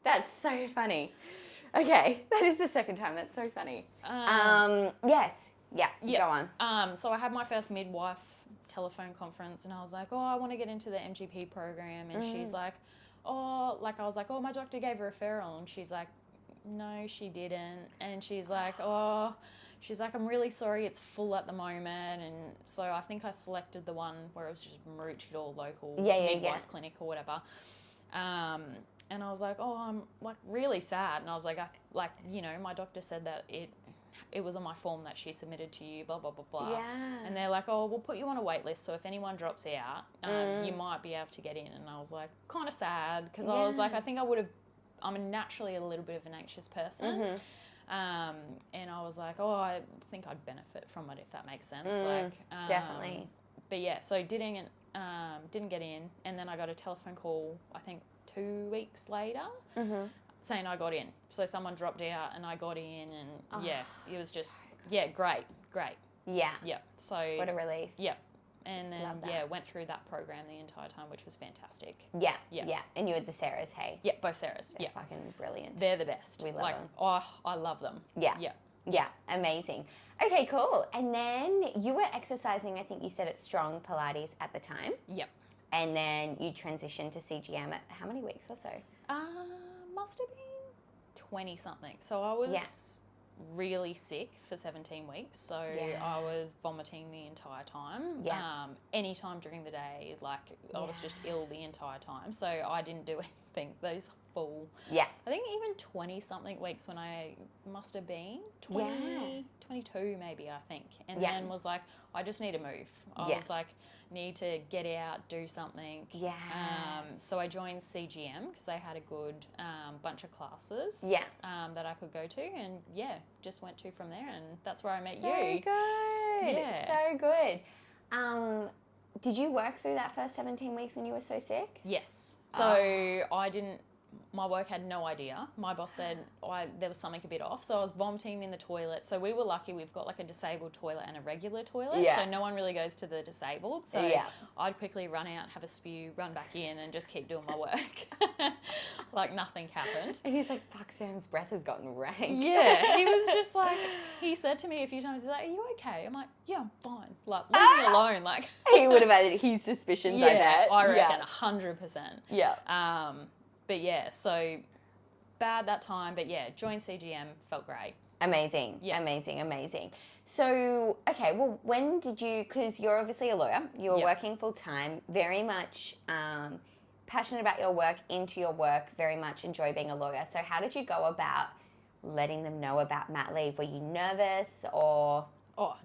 That's so funny. Okay, that is the second time. That's so funny. Yes. Yeah, go on. So I had my first midwife telephone conference and I was like, oh, I want to get into the MGP program. And she's like, oh, like I was like, oh, my doctor gave a referral. And she's like, no, she didn't. And she's like, I'm really sorry, it's full at the moment. And so I think I selected the one where it was just Maroochydore local midwife clinic or whatever. And I was like, oh, I'm like really sad. And I was like, my doctor said that it was on my form that she submitted to you, blah, blah, blah, blah. Yeah. And they're like, oh, we'll put you on a wait list. So if anyone drops out, you might be able to get in. And I was like, kind of sad because I was like, I think I'm naturally a little bit of an anxious person. And I was like, oh, I think I'd benefit from it if that makes sense. Definitely. But yeah, so didn't get in. And then I got a telephone call, I think 2 weeks later, saying I got in. So someone dropped out and I got in and it was just, great. Yeah. Yeah. So. What a relief. Yeah. And then, went through that program the entire time, which was fantastic. Yeah. And you were the Sarahs, hey? Yeah, both Sarahs. They're fucking brilliant. They're the best. We love them. Oh, I love them. Yeah, amazing. Okay, cool. And then you were exercising, I think you said, at Strong Pilates at the time. Yep. And then you transitioned to CGM at how many weeks or so? Must have been 20-something. So I was really sick for 17 weeks. So I was vomiting the entire time. Yeah. Anytime during the day, I was just ill the entire time. So I didn't do anything those full. Yeah. I think even 20-something weeks when I must have been 22 maybe, I think. And then was like, I just need to move. I was like, need to get out, do something. Yeah. So I joined CGM because they had a good bunch of classes that I could go to, and just went to from there, and that's where I met you. So good. Yeah. So good. Did you work through that first 17 weeks when you were so sick? Yes. So my work had no idea. My boss said there was something a bit off. So I was vomiting in the toilet. So we were lucky we've got like a disabled toilet and a regular toilet. Yeah. So no one really goes to the disabled. So I'd quickly run out, have a spew, run back in and just keep doing my work. Like nothing happened. And he's like, fuck, Sam's breath has gotten rank. Yeah. He was just like, he said to me a few times, he's like, are you okay? I'm like, yeah, I'm fine. Like, leave me alone. Like he would have had his suspicions, I bet. I reckon 100%. Yeah. But yeah, so bad that time, but joined CGM, felt great. Amazing. Yeah. Amazing. So, okay, well, when did you, because you're obviously a lawyer, you were working full time, very much passionate about your work, into your work, very much enjoy being a lawyer. So how did you go about letting them know about mat leave? Were you nervous or? Oh,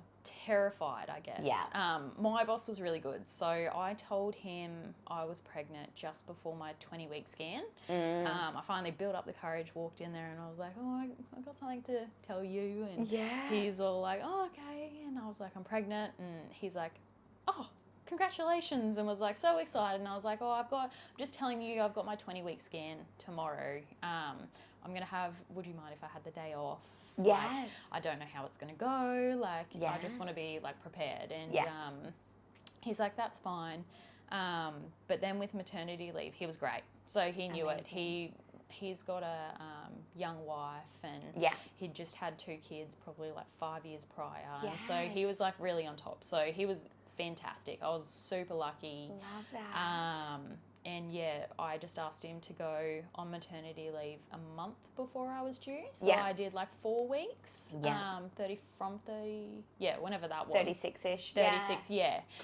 terrified, I guess. Yeah. My boss was really good. So I told him I was pregnant just before my 20-week scan. I finally built up the courage, walked in there and I was like, oh, I got something to tell you. And he's all like, oh, okay. And I was like, I'm pregnant. And he's like, oh, congratulations. And was like so excited. And I was like, oh, I'm just telling you, I've got my 20-week scan tomorrow. I'm going to have, would you mind if I had the day off? Yes. Like, I don't know how it's going to go. Like, I just want to be like prepared. And he's like, that's fine. But then with maternity leave, he was great. So he knew it. He's got a young wife and he'd just had 2 kids probably like 5 years prior. Yes. And so he was like really on top. So he was fantastic. I was super lucky. Love that. And I just asked him to go on maternity leave a month before I was due. So I did like 4 weeks. Yeah. 30, whenever that was. 36-ish. 36,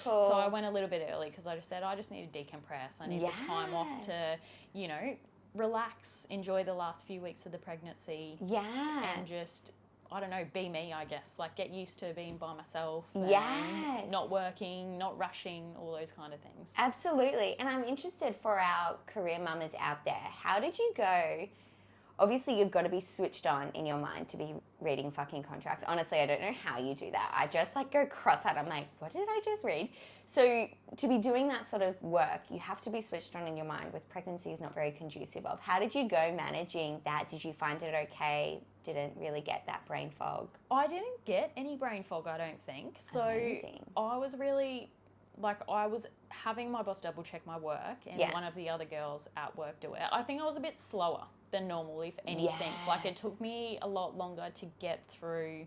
Cool. So I went a little bit early because I just said, I just need to decompress. I need the time off to, relax, enjoy the last few weeks of the pregnancy. Yeah. And just, I don't know, be me, I guess. Like, get used to being by myself. And not working, not rushing, all those kind of things. Absolutely. And I'm interested for our career mamas out there. How did you go? Obviously, you've got to be switched on in your mind to be reading fucking contracts. Honestly, I don't know how you do that. I just go cross-eyed. I'm like, what did I just read? So to be doing that sort of work, you have to be switched on in your mind, with pregnancy is not very conducive of. How did you go managing that? Did you find it okay? Didn't really get that brain fog? I didn't get any brain fog, I don't think. So amazing. I was really, I was having my boss double check my work and one of the other girls at work do it. I think I was a bit slower than normal, if anything. Like, it Yes. took me a lot longer to get through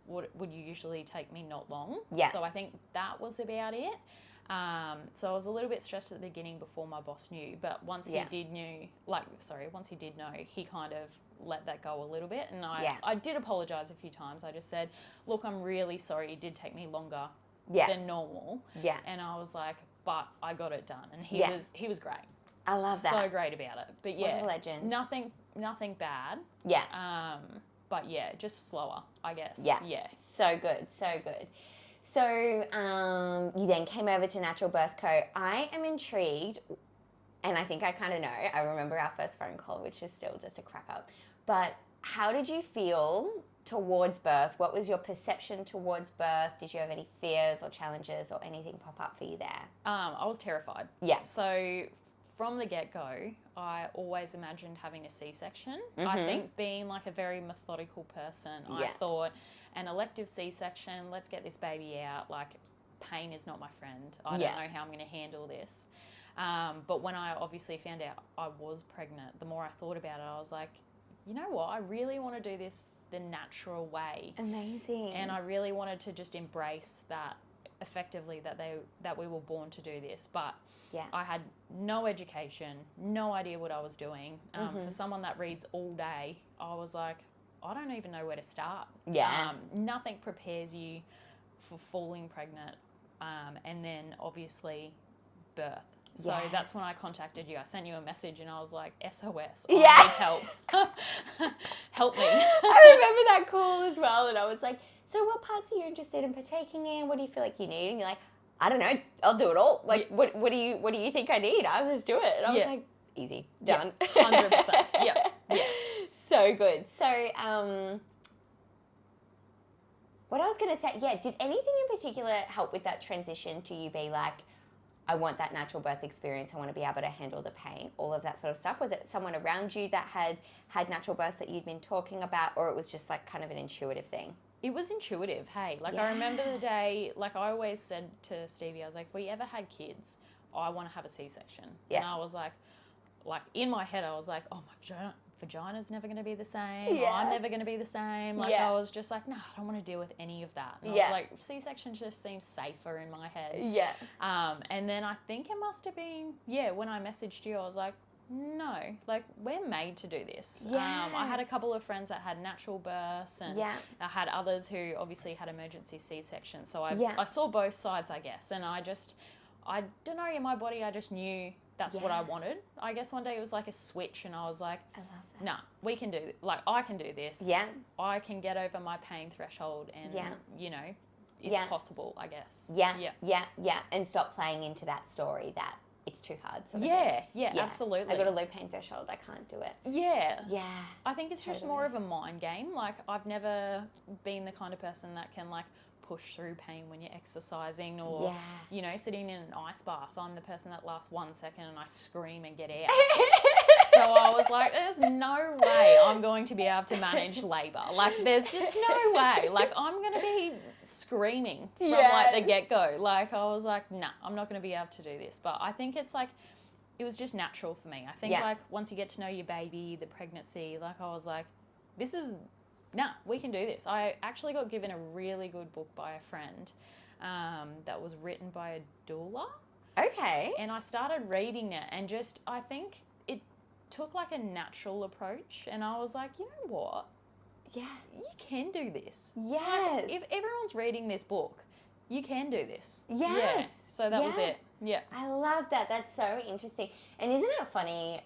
what would usually take me not long. Yeah. So I think that was about it. So I was a little bit stressed at the beginning before my boss knew, but once he did know, he kind of let that go a little bit. And I did apologize a few times. I just said, look, I'm really sorry. It did take me longer than normal. Yeah. And I was like, but I got it done. And he was great. I love that. So great about it. But What a legend. Nothing bad. Yeah. But yeah, just slower, I guess. Yeah. Yeah. So good. So good. So you then came over to Natural Birth Co. I am intrigued, and I think I kind of know. I remember our first phone call, which is still just a crack up. But how did you feel towards birth? What was your perception towards birth? Did you have any fears or challenges or anything pop up for you there? I was terrified. Yeah. So from the get-go, I always imagined having a C-section. I think being like a very methodical person, I thought an elective C-section, let's get this baby out. Like, pain is not my friend. I don't know how I'm going to handle this. But when I obviously found out I was pregnant, the more I thought about it, I was like, you know what? I really want to do this the natural way. Amazing. And I really wanted to just embrace that effectively, that we were born to do this. But I had no education, no idea what I was doing. For someone that reads all day, I was like, I don't even know where to start. Yeah. Nothing prepares you for falling pregnant, and then obviously birth. So that's when I contacted you. I sent you a message and I was like, SOS, I need help. Help me. I remember that call as well, and I was like, so what parts are you interested in partaking in? What do you feel like you need? And you're like, I don't know, I'll do it all. Like, what do you think I need? I'll just do it. And I was like, easy, done. 100%. Yeah. So good. So, what I was going to say, did anything in particular help with that transition to you be like, I want that natural birth experience, I want to be able to handle the pain, all of that sort of stuff? Was it someone around you that had natural births that you'd been talking about, or it was just like kind of an intuitive thing? It was intuitive, hey. Like, I remember the day, like I always said to Stevie, I was like, if we ever had kids, I want to have a C-section. Yeah. And I was like in my head, I was like, oh, my vagina's never going to be the same. Yeah. I'm never going to be the same. Like, I was just like, no, I don't want to deal with any of that. And I was like, C-section just seems safer in my head. Yeah. And then I think it must have been, when I messaged you, I was like, no, like, we're made to do this. Yes. I had a couple of friends that had natural births, and I had others who obviously had emergency C-sections. So I saw both sides, I guess. And I don't know, in my body, I just knew that's what I wanted. I guess one day it was like a switch, and I was like, I love that. Nah, we can do it. Like, I can do this. Yeah. I can get over my pain threshold, and, you know, it's possible, I guess. Yeah. And stop playing into that story that it's too hard. Sort of thing. Absolutely. I got a low pain threshold. I can't do it. Yeah. Yeah. I think it's just more of a mind game. Like, I've never been the kind of person that can, like, push through pain when you're exercising or, you know, sitting in an ice bath. I'm the person that lasts 1 second and I scream and get out. So I was like, there's no way I'm going to be able to manage labour. Like, there's just no way. Like, I'm going to be screaming from, like, the get-go. Like, I was like, nah, I'm not going to be able to do this. But I think it's, like, it was just natural for me. I think, like, once you get to know your baby, the pregnancy, like, I was like, we can do this. I actually got given a really good book by a friend that was written by a doula. Okay. And I started reading it, and just, I think it took like a natural approach, and I was like, you know what? Yeah. You can do this. Yes. Like, if everyone's reading this book, you can do this. Yes. Yeah. So that was it. Yeah. I love that. That's so interesting. And isn't it funny,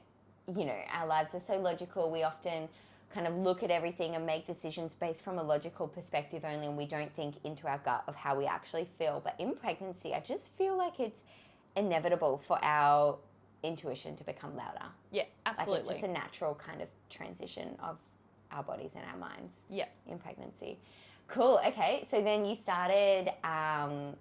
you know, our lives are so logical. We often kind of look at everything and make decisions based from a logical perspective only, and we don't think into our gut of how we actually feel. But in pregnancy, I just feel like it's inevitable for our intuition to become louder. Yeah, absolutely. Like, it's just a natural kind of transition of our bodies and our minds in pregnancy. Cool. Okay. So then you started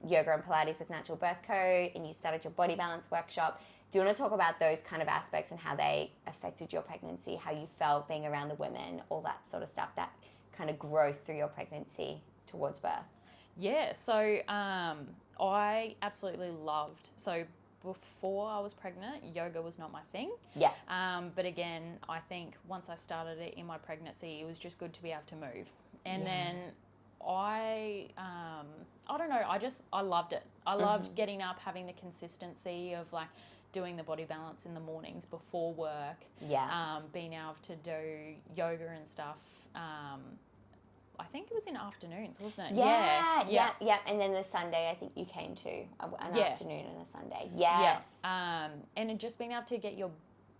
yoga and Pilates with Natural Birth Co., and you started your body balance workshop. Do you want to talk about those kind of aspects and how they affected your pregnancy, how you felt being around the women, all that sort of stuff, that kind of growth through your pregnancy towards birth? Yeah. So I absolutely loved. So before I was pregnant, yoga was not my thing. Yeah. But again, I think once I started it in my pregnancy, it was just good to be able to move. And then I don't know, I loved it. I loved getting up, having the consistency of like doing the body balance in the mornings before work. Yeah. Being able to do yoga and stuff. I think it was in afternoons, wasn't it? Yeah. And then the Sunday, I think you came to an afternoon and a Sunday. Yes. Yeah. And it just being able to get your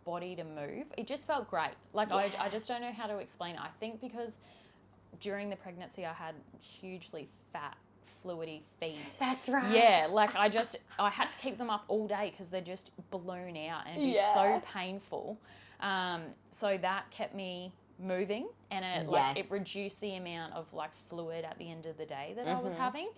body to move, it just felt great. Like I just don't know how to explain it. I think because during the pregnancy, I had hugely fat, fluidy feet. That's right. Yeah, like I had to keep them up all day because they'd just balloon out and be so painful. So that kept me moving, and it reduced the amount of like fluid at the end of the day that I was having.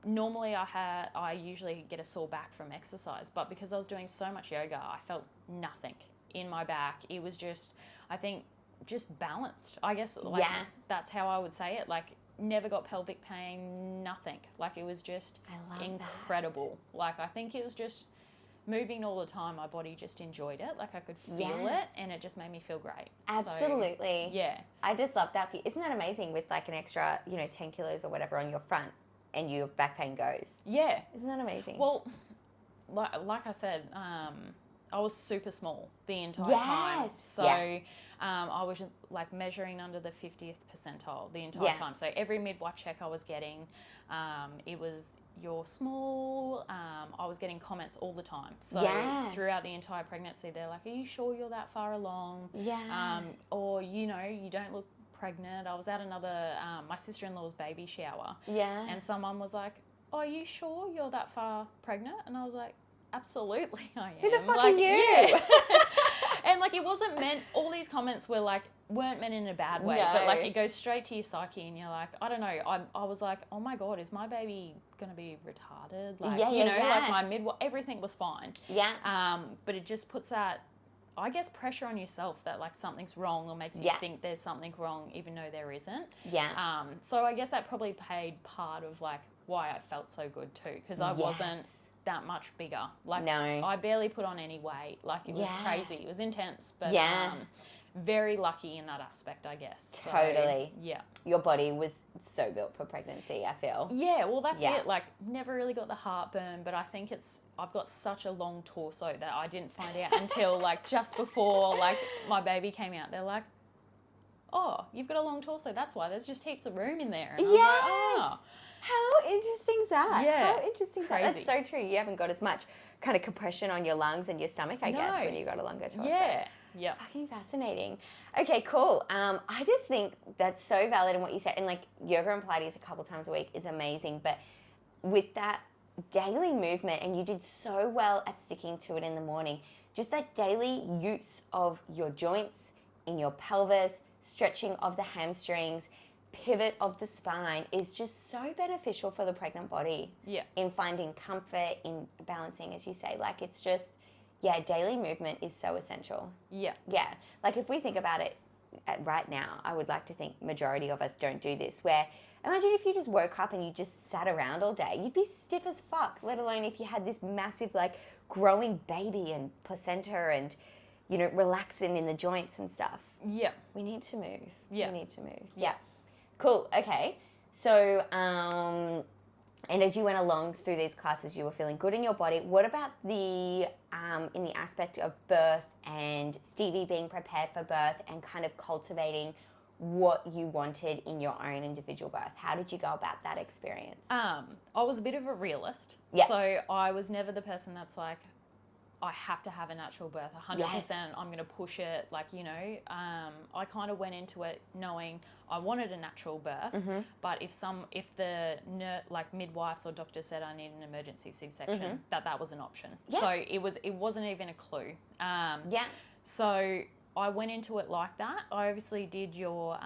Normally I usually get a sore back from exercise, but because I was doing so much yoga, I felt nothing in my back. It was just, I think, just balanced. I guess like that's how I would say it. Like never got pelvic pain, nothing. Like it was just incredible. That. Like I think it was just moving all the time. My body just enjoyed it. Like I could feel it, and it just made me feel great. Absolutely. So, yeah. I just love that. Isn't that amazing with like an extra, 10 kilos or whatever on your front and your back pain goes? Yeah. Isn't that amazing? Well, like I said, I was super small the entire time. So I was like measuring under the 50th percentile the entire time. So every midwife check I was getting, it was, you're small. I was getting comments all the time. So throughout the entire pregnancy, they're like, are you sure you're that far along? Yeah. Or, you don't look pregnant. I was at another, my sister-in-law's baby shower. Yeah. And someone was like, oh, are you sure you're that far pregnant? And I was like, absolutely I am. Who the fuck are you? Yeah. And like it wasn't meant, all these comments weren't meant in a bad way, but like it goes straight to your psyche, and you're like, I don't know, I was like, oh my God, is my baby gonna be retarded? Like like my midwife, everything was fine. Yeah. But it just puts that, I guess, pressure on yourself that like something's wrong, or makes you think there's something wrong even though there isn't. Yeah. So I guess that probably played part of like why I felt so good too, because I wasn't that much bigger. Like I barely put on any weight. Like it was crazy. It was intense, but very lucky in that aspect, I guess. Totally. So, yeah. Your body was so built for pregnancy, I feel. Yeah, well that's it. Like never really got the heartburn, but I think I've got such a long torso that I didn't find out until like just before like my baby came out. They're like, oh, you've got a long torso. That's why there's just heaps of room in there. And I was like, oh. How interesting is that? Yeah. How interesting is that? That's so true. You haven't got as much kind of compression on your lungs and your stomach, I guess, when you got a longer torso. Yeah. Yeah. Fucking fascinating. Okay, cool. I just think that's so valid in what you said. And like yoga and Pilates a couple times a week is amazing. But with that daily movement, and you did so well at sticking to it in the morning, just that daily use of your joints, in your pelvis, stretching of the hamstrings, pivot of the spine is just so beneficial for the pregnant body. Yeah. In finding comfort, in balancing, as you say. Like it's just, daily movement is so essential. Yeah. Yeah. Like if we think about it right now, I would like to think majority of us don't do this, where imagine if you just woke up and you just sat around all day, you'd be stiff as fuck, let alone if you had this massive like growing baby and placenta and, relaxing in the joints and stuff. Yeah. We need to move. Yeah. We need to move. Yeah. Cool. Okay. So, and as you went along through these classes, you were feeling good in your body. What about in the aspect of birth and Stevie being prepared for birth and kind of cultivating what you wanted in your own individual birth? How did you go about that experience? I was a bit of a realist. Yeah. So I was never the person that's like, I have to have a natural birth, 100%. Yes. I'm going to push it. Like, I kind of went into it knowing I wanted a natural birth, but if the midwives or doctors said I need an emergency C-section, that was an option. Yeah. So it wasn't even a clue. So I went into it like that. I obviously did your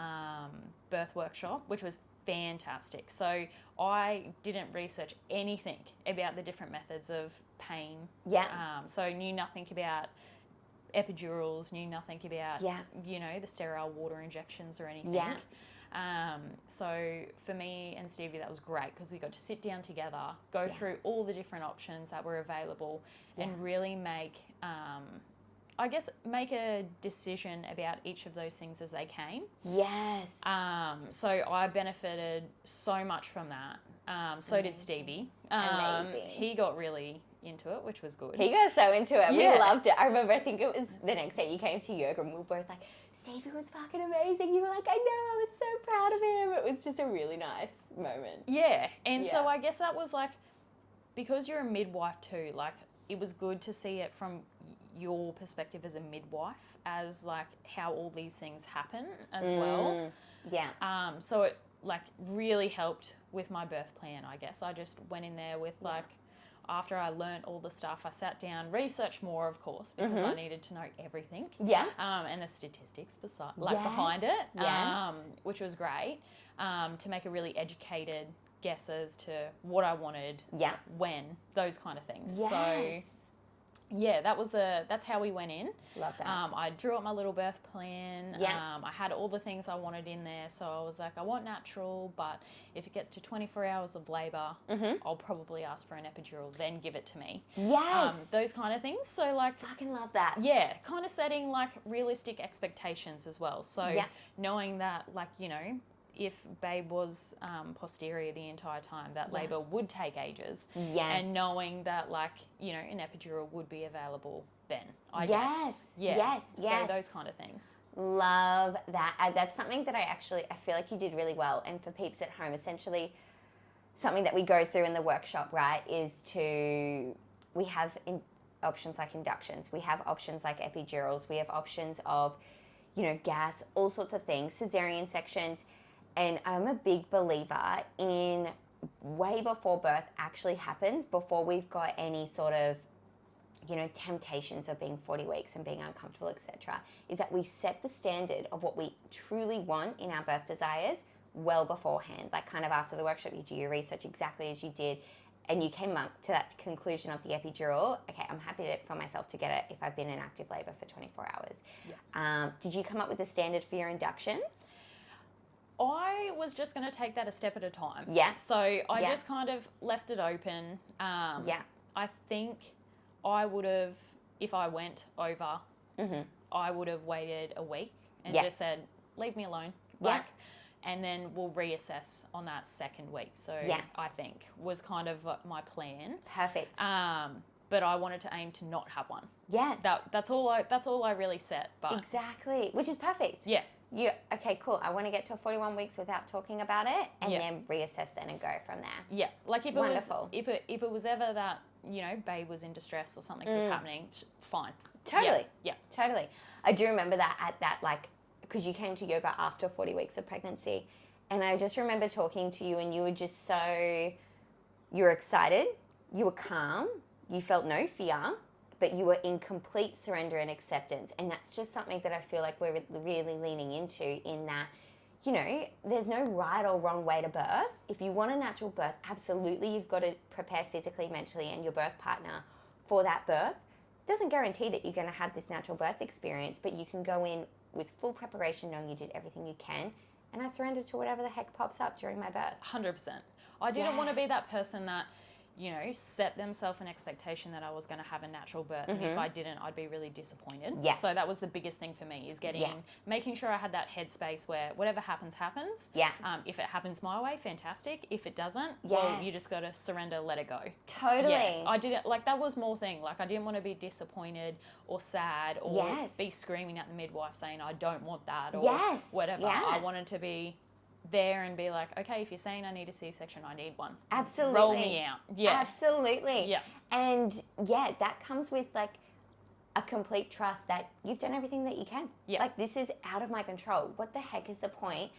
birth workshop, which was fantastic. So I didn't research anything about the different methods of pain. Yeah. So I knew nothing about epidurals, knew nothing about, Yeah. you know, the sterile water injections or anything. Yeah. So for me and Stevie, that was great because we got to sit down together, go through all the different options that were available, and really make, I guess, make a decision about each of those things as they came. Yes. So I benefited so much from that. So did Stevie. Amazing. He got really into it, which was good. He got so into it. Yeah. We loved it. I remember, I think it was the next day you came to yoga and we were both like, Stevie was fucking amazing. You were like, I know, I was so proud of him. It was just a really nice moment. Yeah. And so Yeah. I guess that was like, because you're a midwife too, like it was good to see it from your perspective as a midwife, as like how all these things happen as well. Yeah. So it like really helped with my birth plan, I guess. I just went in there with like, after I learnt all the stuff, I sat down, researched more, of course, because I needed to know everything. Yeah. And the statistics behind it, which was great, to make a really educated guess as to what I wanted, when, those kind of things. Yes. So yeah, that's how we went in. Love that. I drew up my little birth plan. Yeah. I had all the things I wanted in there. So I was like, I want natural, but if it gets to 24 hours of labour, I'll probably ask for an epidural, then give it to me. Yes. Those kind of things. So like, Fucking love that. yeah, kind of setting like realistic expectations as well. So knowing that, like, you know, if babe was posterior the entire time, that labour would take ages. Yes. And knowing that, like, you know, an epidural would be available then, I guess. Yes. So those kind of things. Love that. That's something that I feel like you did really well. And for peeps at home, essentially something that we go through in the workshop, right, is we have options like inductions. We have options like epidurals. We have options of, you know, gas, all sorts of things, cesarean sections. And I'm a big believer in way before birth actually happens, before we've got any sort of, you know, temptations of being 40 weeks and being uncomfortable, etc., is that we set the standard of what we truly want in our birth desires well beforehand. Like kind of after the workshop, you do your research exactly as you did, and you came up to that conclusion of the epidural. Okay, I'm happy for myself to get it if I've been in active labour for 24 hours. Yeah. Did you come up with a standard for your induction? I was just going to take that a step at a time. Yeah. So I just kind of left it open. I think I would have, if I went over, I would have waited a week and just said, leave me alone. Like, and then we'll reassess on that second week. So I think was kind of my plan. Perfect. But I wanted to aim to not have one. Yes. That's all I really set. But exactly, which is perfect. Yeah. Okay, cool. I want to get to 41 weeks without talking about it, and then reassess then and go from there. Yeah, like if Wonderful. it was if it was ever that, you know, babe was in distress or something was happening, fine. Totally. Yeah. Totally. I do remember that at that, like, because you came to yoga after 40 weeks of pregnancy, and I just remember talking to you, and you were just you were excited, you were calm, you felt no fear, but you were in complete surrender and acceptance. And that's just something that I feel like we're really leaning into, in that, you know, there's no right or wrong way to birth. If you want a natural birth, absolutely you've got to prepare physically, mentally, and your birth partner for that birth. Doesn't guarantee that you're going to have this natural birth experience, but you can go in with full preparation, knowing you did everything you can. And I surrendered to whatever the heck pops up during my birth. 100%. I didn't want to be that person that, you know, set themselves an expectation that I was going to have a natural birth, and if I didn't, I'd be really disappointed. Yeah. So that was the biggest thing for me, is making sure I had that headspace where whatever happens, happens. Yeah. If it happens my way, fantastic. If it doesn't, well, you just got to surrender, let it go. Totally. Yeah. I didn't, like, that was more thing. Like, I didn't want to be disappointed or sad or be screaming at the midwife saying, I don't want that or whatever. Yeah. I wanted to be there and be like, okay, if you're saying I need a C-section, I need one. Absolutely. Roll me out. Yeah. Absolutely. Yeah. And that comes with like a complete trust that you've done everything that you can. Yeah. Like, this is out of my control. What the heck is the point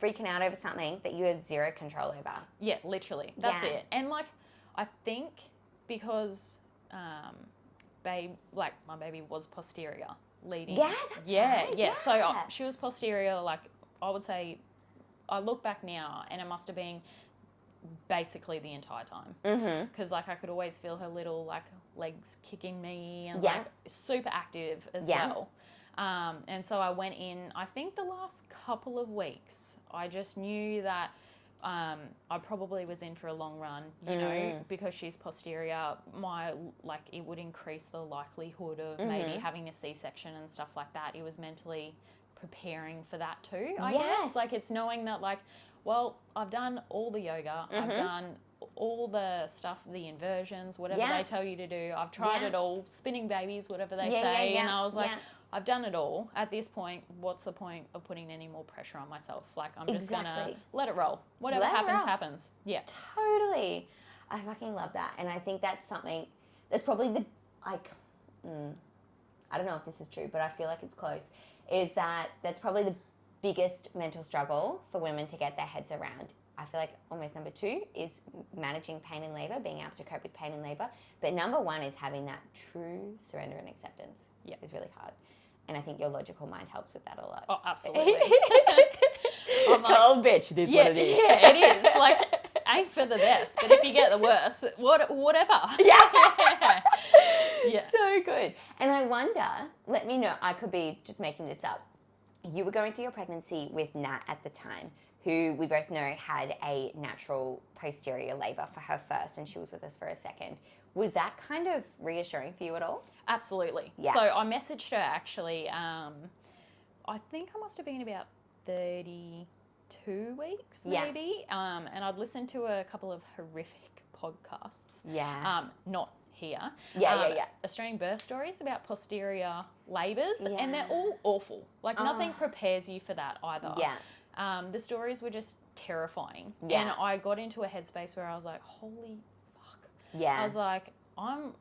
freaking out over something that you have zero control over? Yeah, literally. That's it. And like, I think because my baby was posterior leading. Yeah, that's right. Yeah. So she was posterior, like, I would say, I look back now and it must have been basically the entire time. Because like I could always feel her little like legs kicking me and like super active as well. And so I went in, I think the last couple of weeks, I just knew that I probably was in for a long run, you know, because she's posterior, like it would increase the likelihood of maybe having a C-section and stuff like that. It was mentally preparing for that too, I guess. Like it's knowing that like, well, I've done all the yoga, I've done all the stuff, the inversions, whatever they tell you to do. I've tried it all, spinning babies, whatever they say. And I was like, I've done it all. At this point, what's the point of putting any more pressure on myself? Like, I'm just going to let it roll. Whatever happens, happens. Yeah. Totally. I fucking love that. And I think that's something that's probably the, like, I don't know if this is true, but I feel like it's close, is that's probably the biggest mental struggle for women to get their heads around. I feel like almost number 2 is managing pain in labour, being able to cope with pain in labour. But number 1 is having that true surrender and acceptance. Yeah, is really hard. And I think your logical mind helps with that a lot. Oh, absolutely. I'm like, oh, bitch, it is what it is. Yeah, it is. Like, aim for the best, but if you get the worst, whatever. Yeah. So good. And I wonder, let me know, I could be just making this up. You were going through your pregnancy with Nat at the time, who we both know had a natural posterior labour for her first, and she was with us for a second. Was that kind of reassuring for you at all? Absolutely. Yeah. So I messaged her actually, I think I must have been about 32 weeks maybe, and I'd listened to a couple of horrific podcasts. Yeah. Not here. Yeah. Australian birth stories about posterior labours, and they're all awful. Like nothing prepares you for that either. Yeah. The stories were just terrifying. Yeah. And I got into a headspace where I was like, holy fuck. Yeah. I was like, I'm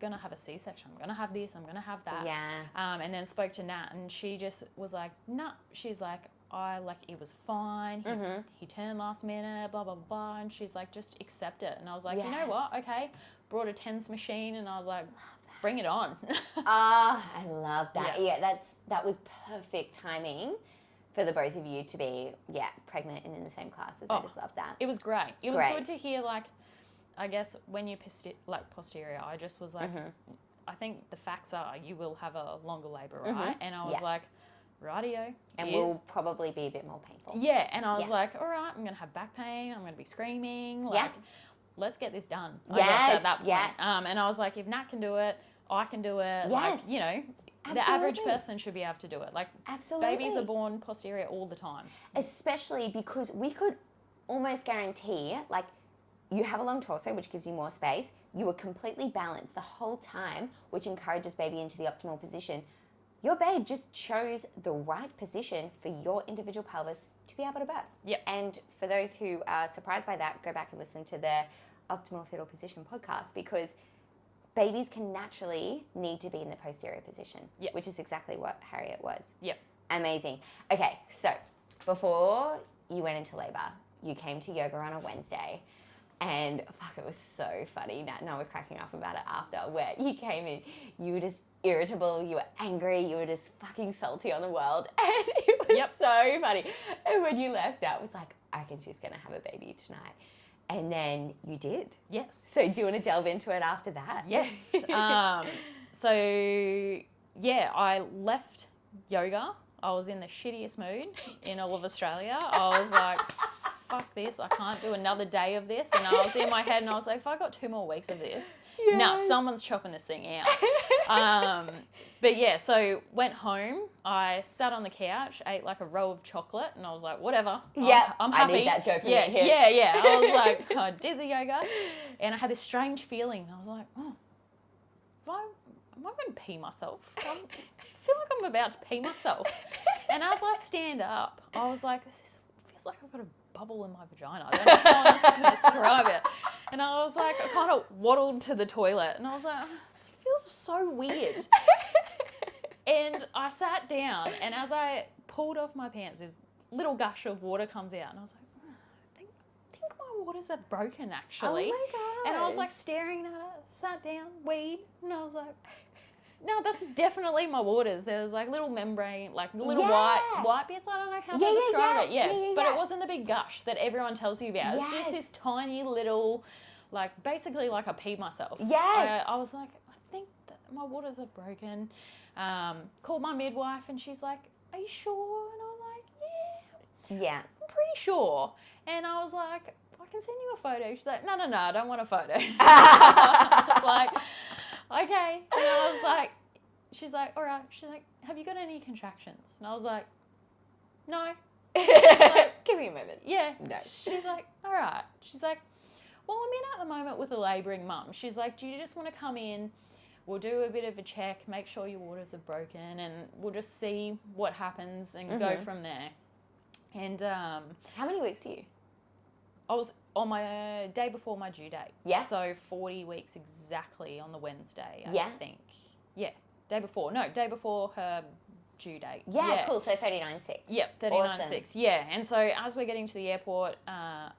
going to have a C-section. I'm going to have this. I'm going to have that. Yeah. And then spoke to Nat, and she just was like, nah. She's like, it was fine. He turned last minute, blah, blah, blah. And she's like, just accept it. And I was like, you know what? Okay. Brought a TENS machine, and I was like, bring it on. I love that. Yeah, that was perfect timing for the both of you to be, pregnant and in the same classes. I just love that. It was great. It was good to hear, like, I guess when you're posterior, I just was like, I think the facts are you will have a longer labour, right? And I was like, rightio. And will probably be a bit more painful. Yeah, and I was like, all right, I'm going to have back pain. I'm going to be screaming. Like, let's get this done. I guess at that point. And I was like, if Nat can do it, I can do it. Yes. Like, you know, the average person should be able to do it. Like, babies are born posterior all the time. Especially because we could almost guarantee, like, you have a long torso, which gives you more space. You are completely balanced the whole time, which encourages baby into the optimal position. Your babe just chose the right position for your individual pelvis to be able to birth. Yep. And for those who are surprised by that, go back and listen to the Optimal Fetal Position podcast, because babies can naturally need to be in the posterior position, which is exactly what Harriet was. Yep. Amazing. Okay, so before you went into labour, you came to yoga on a Wednesday. And fuck, it was so funny. Nat and I were cracking up about it after, where you came in, you were just irritable, you were angry, you were just fucking salty on the world. And it was so funny. And when you left, Nat was like, I reckon she's going to have a baby tonight. And then you did. Yes. So do you want to delve into it after that? Yes. I left yoga. I was in the shittiest mood in all of Australia. I was like, fuck this, I can't do another day of this. And I was in my head and I was like, if I got 2 more weeks of this, someone's chopping this thing out. So went home, I sat on the couch, ate like a row of chocolate, and I was like, whatever, I'm happy. I need that dopamine hit. Yeah. I was like, I did the yoga, and I had this strange feeling. I was like, am I going to pee myself? I feel like I'm about to pee myself. And as I stand up, I was like, this feels like I've got a bubble in my vagina. I don't know how else to describe it. And I was like, I kind of waddled to the toilet, and I was like, this feels so weird. And I sat down, and as I pulled off my pants, this little gush of water comes out, and I was like, I think my waters are broken, actually. Oh my God. And I was like staring at it, sat down, weed, and I was like, no, that's definitely my waters. There was like little membrane, like little Yeah. white bits. I don't know how Yeah, to yeah, describe yeah. it. Yeah. Yeah, yeah, But yeah. it wasn't the big gush that everyone tells you about. It's just Yes. this tiny little, like basically like I peed myself. Yes. I was like, I think that my waters are broken. Called my midwife and she's like, are you sure? And I was like, Yeah. I'm pretty sure. And I was like, I can send you a photo. She's like, no, I don't want a photo. I was like, okay. And I was like, she's like, all right. She's like, have you got any contractions? And I was like, no. Like, Give me a moment. yeah. No. She's like, all right. She's like, well, I'm in at the moment with a labouring mum. She's like, do you just want to come in? We'll do a bit of a check, make sure your waters are broken, and we'll just see what happens and go from there. And How many weeks are you? I was on my day before my due date. Yeah. So 40 weeks exactly on the Wednesday, Yeah. I think. Yeah. Day before her due date. Yeah, cool. So 39.6. Yep, 39.6. Awesome. Yeah. And so as we're getting to the airport, as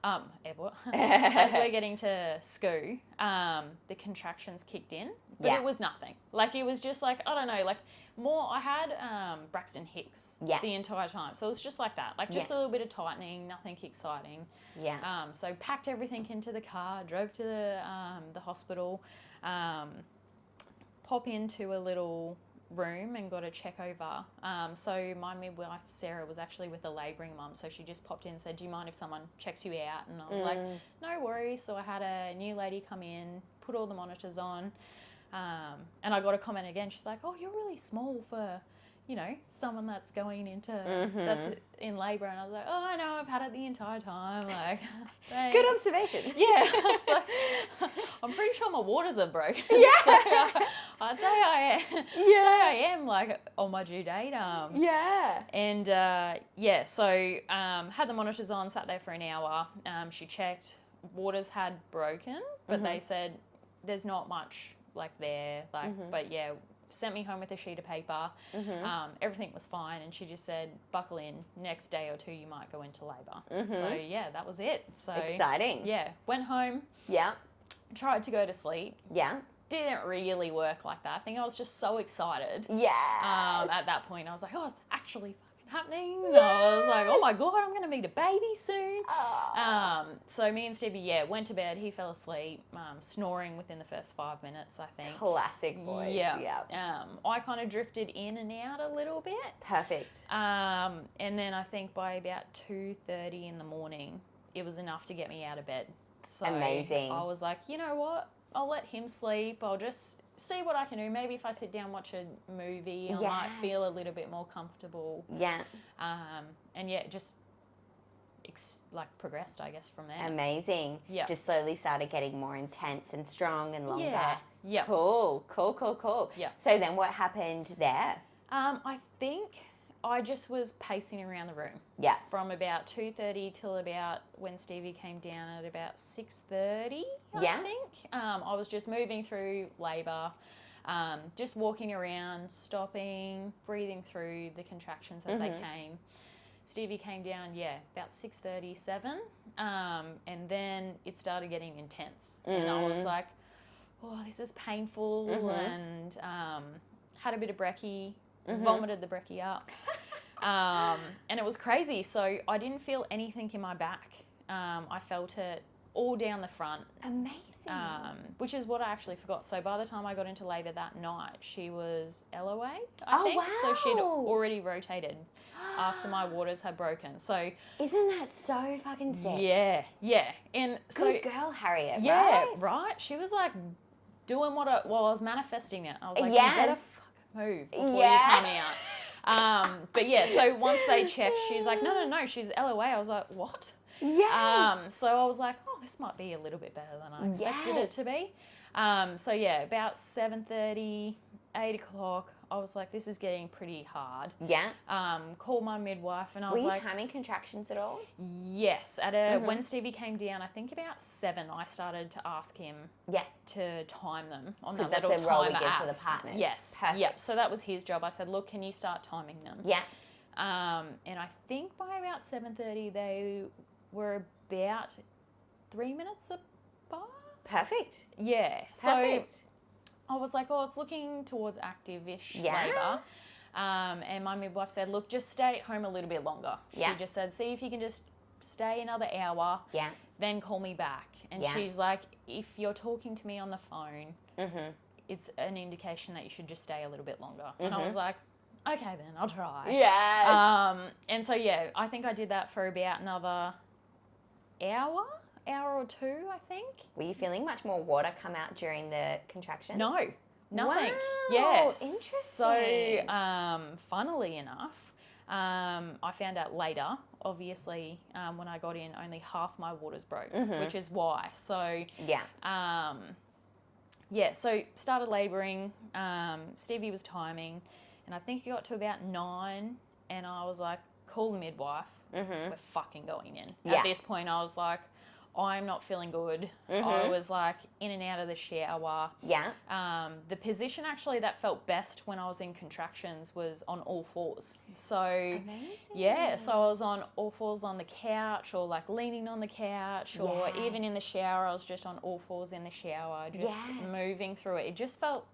we're getting to SCOO, the contractions kicked in, but Yeah. it was nothing. Like it was just like, I don't know, like more, I had Braxton Hicks the entire time. So it was just like that, like just a little bit of tightening, nothing exciting. Yeah. So packed everything into the car, drove to the hospital, pop into a little room and got a check over. So my midwife, Sarah, was actually with a labouring mum. So she just popped in and said, do you mind if someone checks you out? And I was like, no worries. So I had a new lady come in, put all the monitors on. And I got a comment again. She's like, oh, you're really small for, someone that's going into, that's in labour. And I was like, oh, I know, I've had it the entire time. Like, thanks. Good observation. Yeah. So I'm pretty sure my waters are broken. Yeah. So I'd say I am like on my due date. Yeah. And so had the monitors on, sat there for an hour. She checked, waters had broken, but they said there's not much like there, like, but yeah, sent me home with a sheet of paper. Everything was fine, and she just said, buckle in, next day or two you might go into labour. So yeah, that was it. So exciting. Yeah, went home. Yeah. Tried to go to sleep. Yeah. Didn't really work like that. I think I was just so excited. Yeah. At that point, I was like, oh, it's actually fucking happening. Yes. I was like, oh my God, I'm going to meet a baby soon. Oh. So me and Stevie, went to bed. He fell asleep, snoring within the first 5 minutes, I think. Classic boys. Yeah. I kind of drifted in and out a little bit. Perfect. And then I think by about 2:30 in the morning, it was enough to get me out of bed. So amazing. I was like, you know what? I'll let him sleep. I'll just see what I can do. Maybe if I sit down and watch a movie, I might feel a little bit more comfortable. Yeah. And yeah, just progressed, I guess, from there. Amazing. Yeah. Just slowly started getting more intense and strong and longer. Yeah. Yeah. Cool. Yeah. So then what happened there? I think I just was pacing around the room. Yeah. From about 2:30 till about when Stevie came down at about 6:30, Yeah. I think. I was just moving through labour, just walking around, stopping, breathing through the contractions as they came. Stevie came down, about 6:37, and then it started getting intense. And I was like, oh, this is painful, and had a bit of brekkie, vomited the brekkie up. And it was crazy. So I didn't feel anything in my back. I felt it all down the front. Amazing. Which is what I actually forgot. So by the time I got into labour that night, she was LOA, I think. Wow. So she'd already rotated after my waters had broken. So isn't that so fucking sick? Yeah. And so good girl, Harriet. right. She was like doing I was manifesting it. I was like, yes. You better fucking move before you come out. But yeah, so once they checked, she's like, no, she's LOA. I was like, what? Yes. So I was like, oh, this might be a little bit better than I expected it to be. So yeah, about 7:30, 8 o'clock, I was like, this is getting pretty hard. Yeah. Called my midwife and I Were was you like, timing contractions at all? yes. When Stevie came down, I think about 7, I started to ask him to time them on that little that's a role we timer give app. to the partners. Yes. Perfect. Yep. So that was his job. I said, look, can you start timing them? Yeah. And I think by about 7:30, they were about 3 minutes apart. Perfect. Yeah. Perfect. I was like, oh, it's looking towards active-ish Yeah. labour. And my midwife said, look, just stay at home a little bit longer. Yeah. She just said, see if you can just stay another hour, Yeah. then call me back. And Yeah. she's like, if you're talking to me on the phone, Mm-hmm. it's an indication that you should just stay a little bit longer. And I was like, okay, then I'll try. Yes. And so, yeah, I think I did that for about another hour or two, I think. Were you feeling much more water come out during the contractions? No, nothing. Wow, Yes. interesting. So, funnily enough, I found out later, obviously, when I got in, only half my waters broke, which is why. So, Yeah. so started labouring. Stevie was timing, and I think it got to about 9, and I was like, call the midwife. We're fucking going in. Yeah. At this point, I was like, I'm not feeling good. I was like in and out of the shower. Yeah. The position actually that felt best when I was in contractions was on all fours. So Amazing. yeah, so I was on all fours on the couch, or like leaning on the couch, or even in the shower, I was just on all fours in the shower, just moving through it. It just felt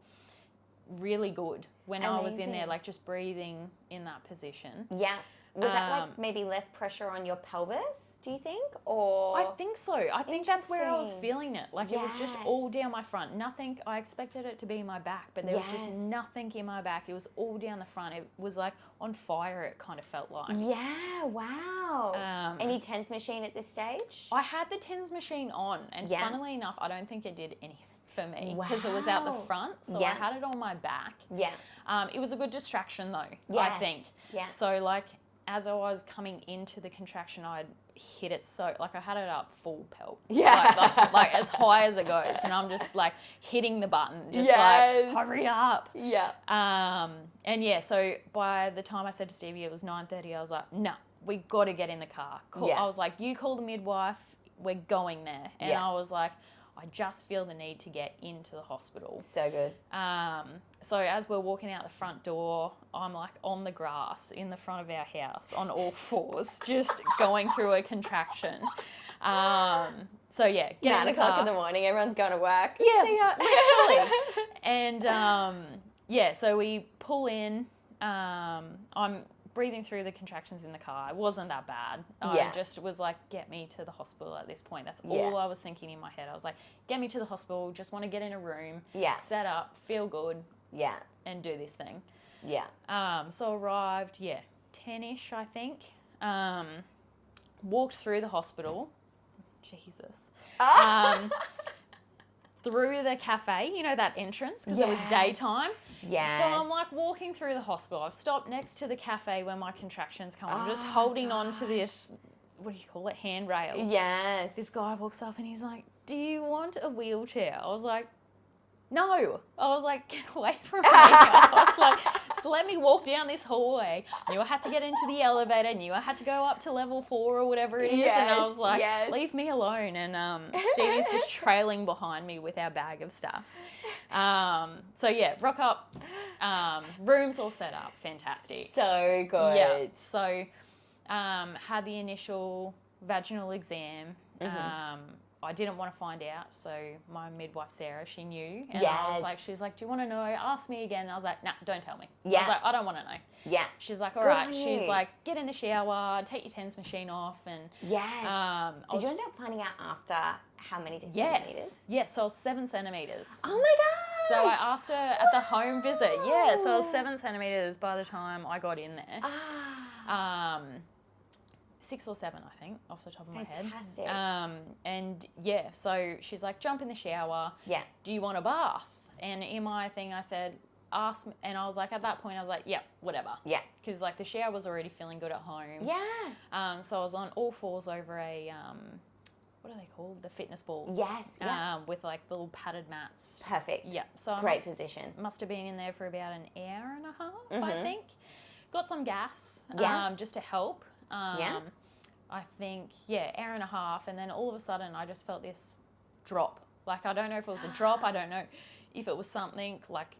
really good when I was in there, like just breathing in that position. Yeah. Was that like maybe less pressure on your pelvis, do you think? Or I think so. I think that's where I was Interesting. feeling it. Like it was just all down my front. Nothing, I expected it to be in my back, but there was just nothing in my back. It was all down the front. It was like on fire, it kind of felt like. Yeah, wow. Any TENS machine at this stage? I had the TENS machine on, and funnily enough, I don't think it did anything for me because it was out the front, so I had it on my back. Yeah. It was a good distraction though, Yes. I think. Yeah. So like as I was coming into the contraction, I'd hit it so, like I had it up full pelt. Yeah. Like as high as it goes, and I'm just like hitting the button, just like, hurry up. Yeah. And yeah, so by the time I said to Stevie it was 9:30, I was like, no, we got to get in the car. I was like, you call the midwife, we're going there. And I was like, I just feel the need to get into the hospital. So good. So as we're walking out the front door, I'm like on the grass in the front of our house on all fours, just going through a contraction. So yeah, get 9 in the o'clock car. in the morning, everyone's going to work. Yeah, See ya. literally. And so we pull in. I'm breathing through the contractions in the car. It wasn't that bad. I just was like, get me to the hospital at this point. That's all I was thinking in my head. I was like, get me to the hospital. Just want to get in a room, set up, feel good, and do this thing. Yeah. So arrived, 10-ish, I think. Walked through the hospital. Jesus. Through the cafe, you know, that entrance, because it was daytime. Yes. So I'm like walking through the hospital. I've stopped next to the cafe when my contractions come. I'm just holding on to this, what do you call it, handrail. Yes. This guy walks up and he's like, do you want a wheelchair? I was like, no. I was like, get away from me. I was like, just let me walk down this hallway. Knew I had to get into the elevator. Knew I had to go up to level 4 or whatever it is. And I was like, leave me alone. And Stevie's just trailing behind me with our bag of stuff. So yeah, rock up. Rooms all set up. Fantastic. So good. Yeah. So had the initial vaginal exam. I didn't want to find out, so my midwife Sarah, she knew, and I was like, she's like, do you want to know? Ask me again. And I was like, nah, don't tell me. I was like, I don't want to know. Yeah. She's like, all right. She's like, get in the shower, take your TENS machine off, and Did you end up finding out after how many centimeters? Yes. So I was 7 centimeters. Oh my gosh. So I asked her at the home visit. Yeah. So I was 7 centimeters by the time I got in there. 6 or 7, I think, off the top of my head. Fantastic. And yeah, so she's like, jump in the shower. Yeah. Do you want a bath? And in my thing, I said, ask me. And I was like, at that point, I was like, yeah, whatever. Yeah. Because like the shower was already feeling good at home. Yeah. So I was on all fours over a, what are they called? The fitness balls. Yes. Yeah. With like little padded mats. Perfect. Yeah. So great position. Must have been in there for about an hour and a half, I think. Got some gas. Just to help. I think, hour and a half, and then all of a sudden I just felt this drop. Like, I don't know if it was a drop, I don't know if it was something like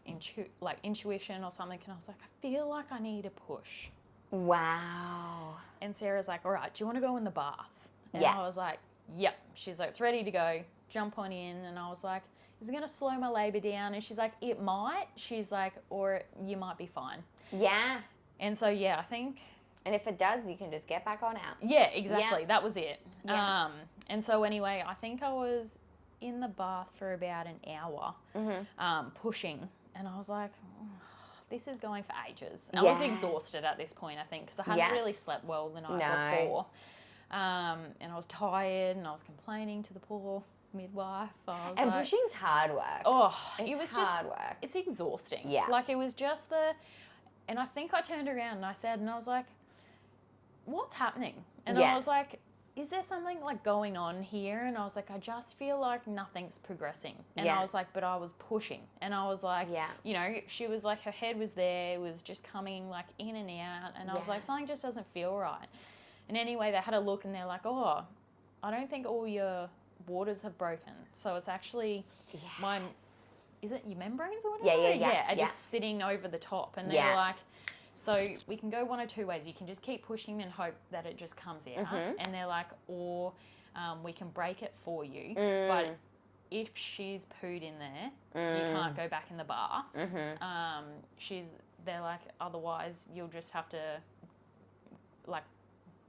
intuition or something, and I was like, I feel like I need a push. Wow. And Sarah's like, all right, do you want to go in the bath? And Yeah. I was like, yep. She's like, it's ready to go, jump on in, and I was like, is it going to slow my labor down? And she's like, it might. She's like, or you might be fine. Yeah. And so, yeah, I think... And if it does, you can just get back on out. Yeah, exactly. Yeah. That was it. Yeah. And so anyway, I think I was in the bath for about an hour, pushing. And I was like, oh, this is going for ages. And I was exhausted at this point, I think, because I hadn't really slept well the night before. And I was tired and I was complaining to the poor midwife. And like, pushing's hard work. Oh, it was hard work. It's exhausting. Yeah. Like it was just and I think I turned around and I was like, what's happening? And I was like, is there something like going on here? And I was like, I just feel like nothing's progressing. And I was like, but I was pushing. And I was like, you know, she was like, her head was there, it was just coming like in and out. And I was like, something just doesn't feel right. And anyway, they had a look and they're like, oh, I don't think all your waters have broken. So it's actually is it your membranes or whatever? Yeah. Just sitting over the top. And they're like, so we can go one or two ways. You can just keep pushing and hope that it just comes out. And they're like, or we can break it for you. But if she's pooed in there, you can't go back in the bath. They're like, otherwise you'll just have to like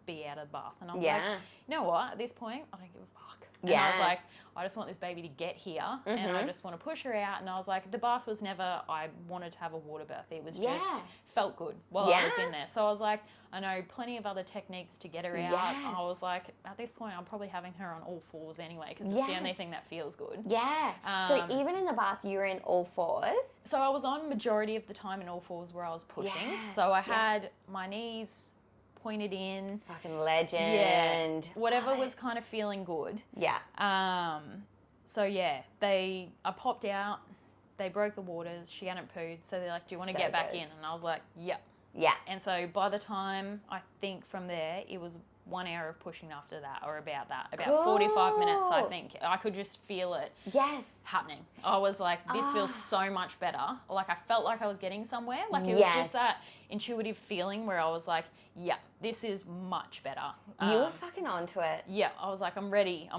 be out of the bath. And I was like, you know what? At this point, I don't give a fuck. And I was like, I just want this baby to get here and I just want to push her out. And I was like, the bath was never, I wanted to have a water birth. It was just felt good while I was in there. So I was like, I know plenty of other techniques to get her out. I was like, at this point, I'm probably having her on all fours anyway because it's the only thing that feels good. So even in the bath, you were in all fours? So I was on majority of the time in all fours where I was pushing. So I had my knees pointed in. Fucking legend. Whatever was kind of feeling good. So I popped out. They broke the waters. She hadn't pooed. So they're like, do you want to get back in? And I was like, yep. And so by the time, I think from there, it was 1 hour of pushing after that, or about 45 minutes, I think. I could just feel it happening. I was like, this feels so much better. Like, I felt like I was getting somewhere. Like, it was just that intuitive feeling where I was like, yeah, this is much better. You were fucking onto it. Yeah, I was like, I'm ready.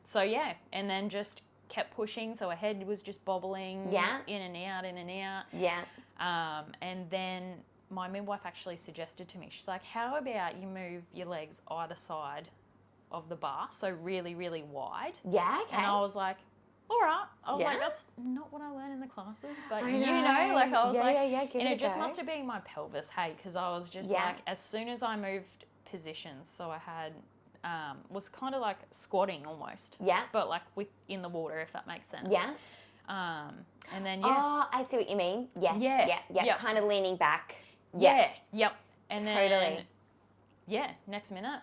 So, and then just kept pushing. So her head was just bobbling in and out. And then my midwife actually suggested to me, she's like, how about you move your legs either side of the bath, so really, really wide? And I was like, all right. I was like, that's not what I learned in the classes, but you know, like I was and it just must have been my pelvis, hey, because I was just like, as soon as I moved positions, so I had, was kind of like squatting almost. But like in the water, if that makes sense. And then, Oh, I see what you mean. Yes. Kind of leaning back. And then, next minute,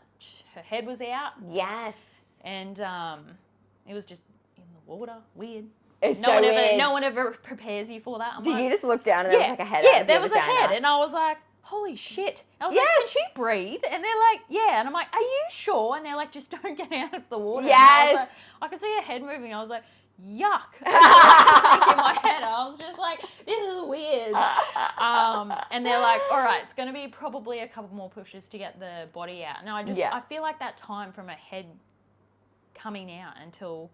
her head was out. And it was just in the water. Weird. It's so weird. No one ever prepares you for that. Did you just look down and there was like a head out of there your was vagina? a head. And I was like, holy shit. I was like, can she breathe? And they're like, yeah. And I'm like, are you sure? And they're like, just don't get out of the water. And I was like, I could see her head moving. I was like, yuck. In my head, I was just like, this is weird. And they're like, all right, it's going to be probably a couple more pushes to get the body out. And I feel like that time from a head coming out until,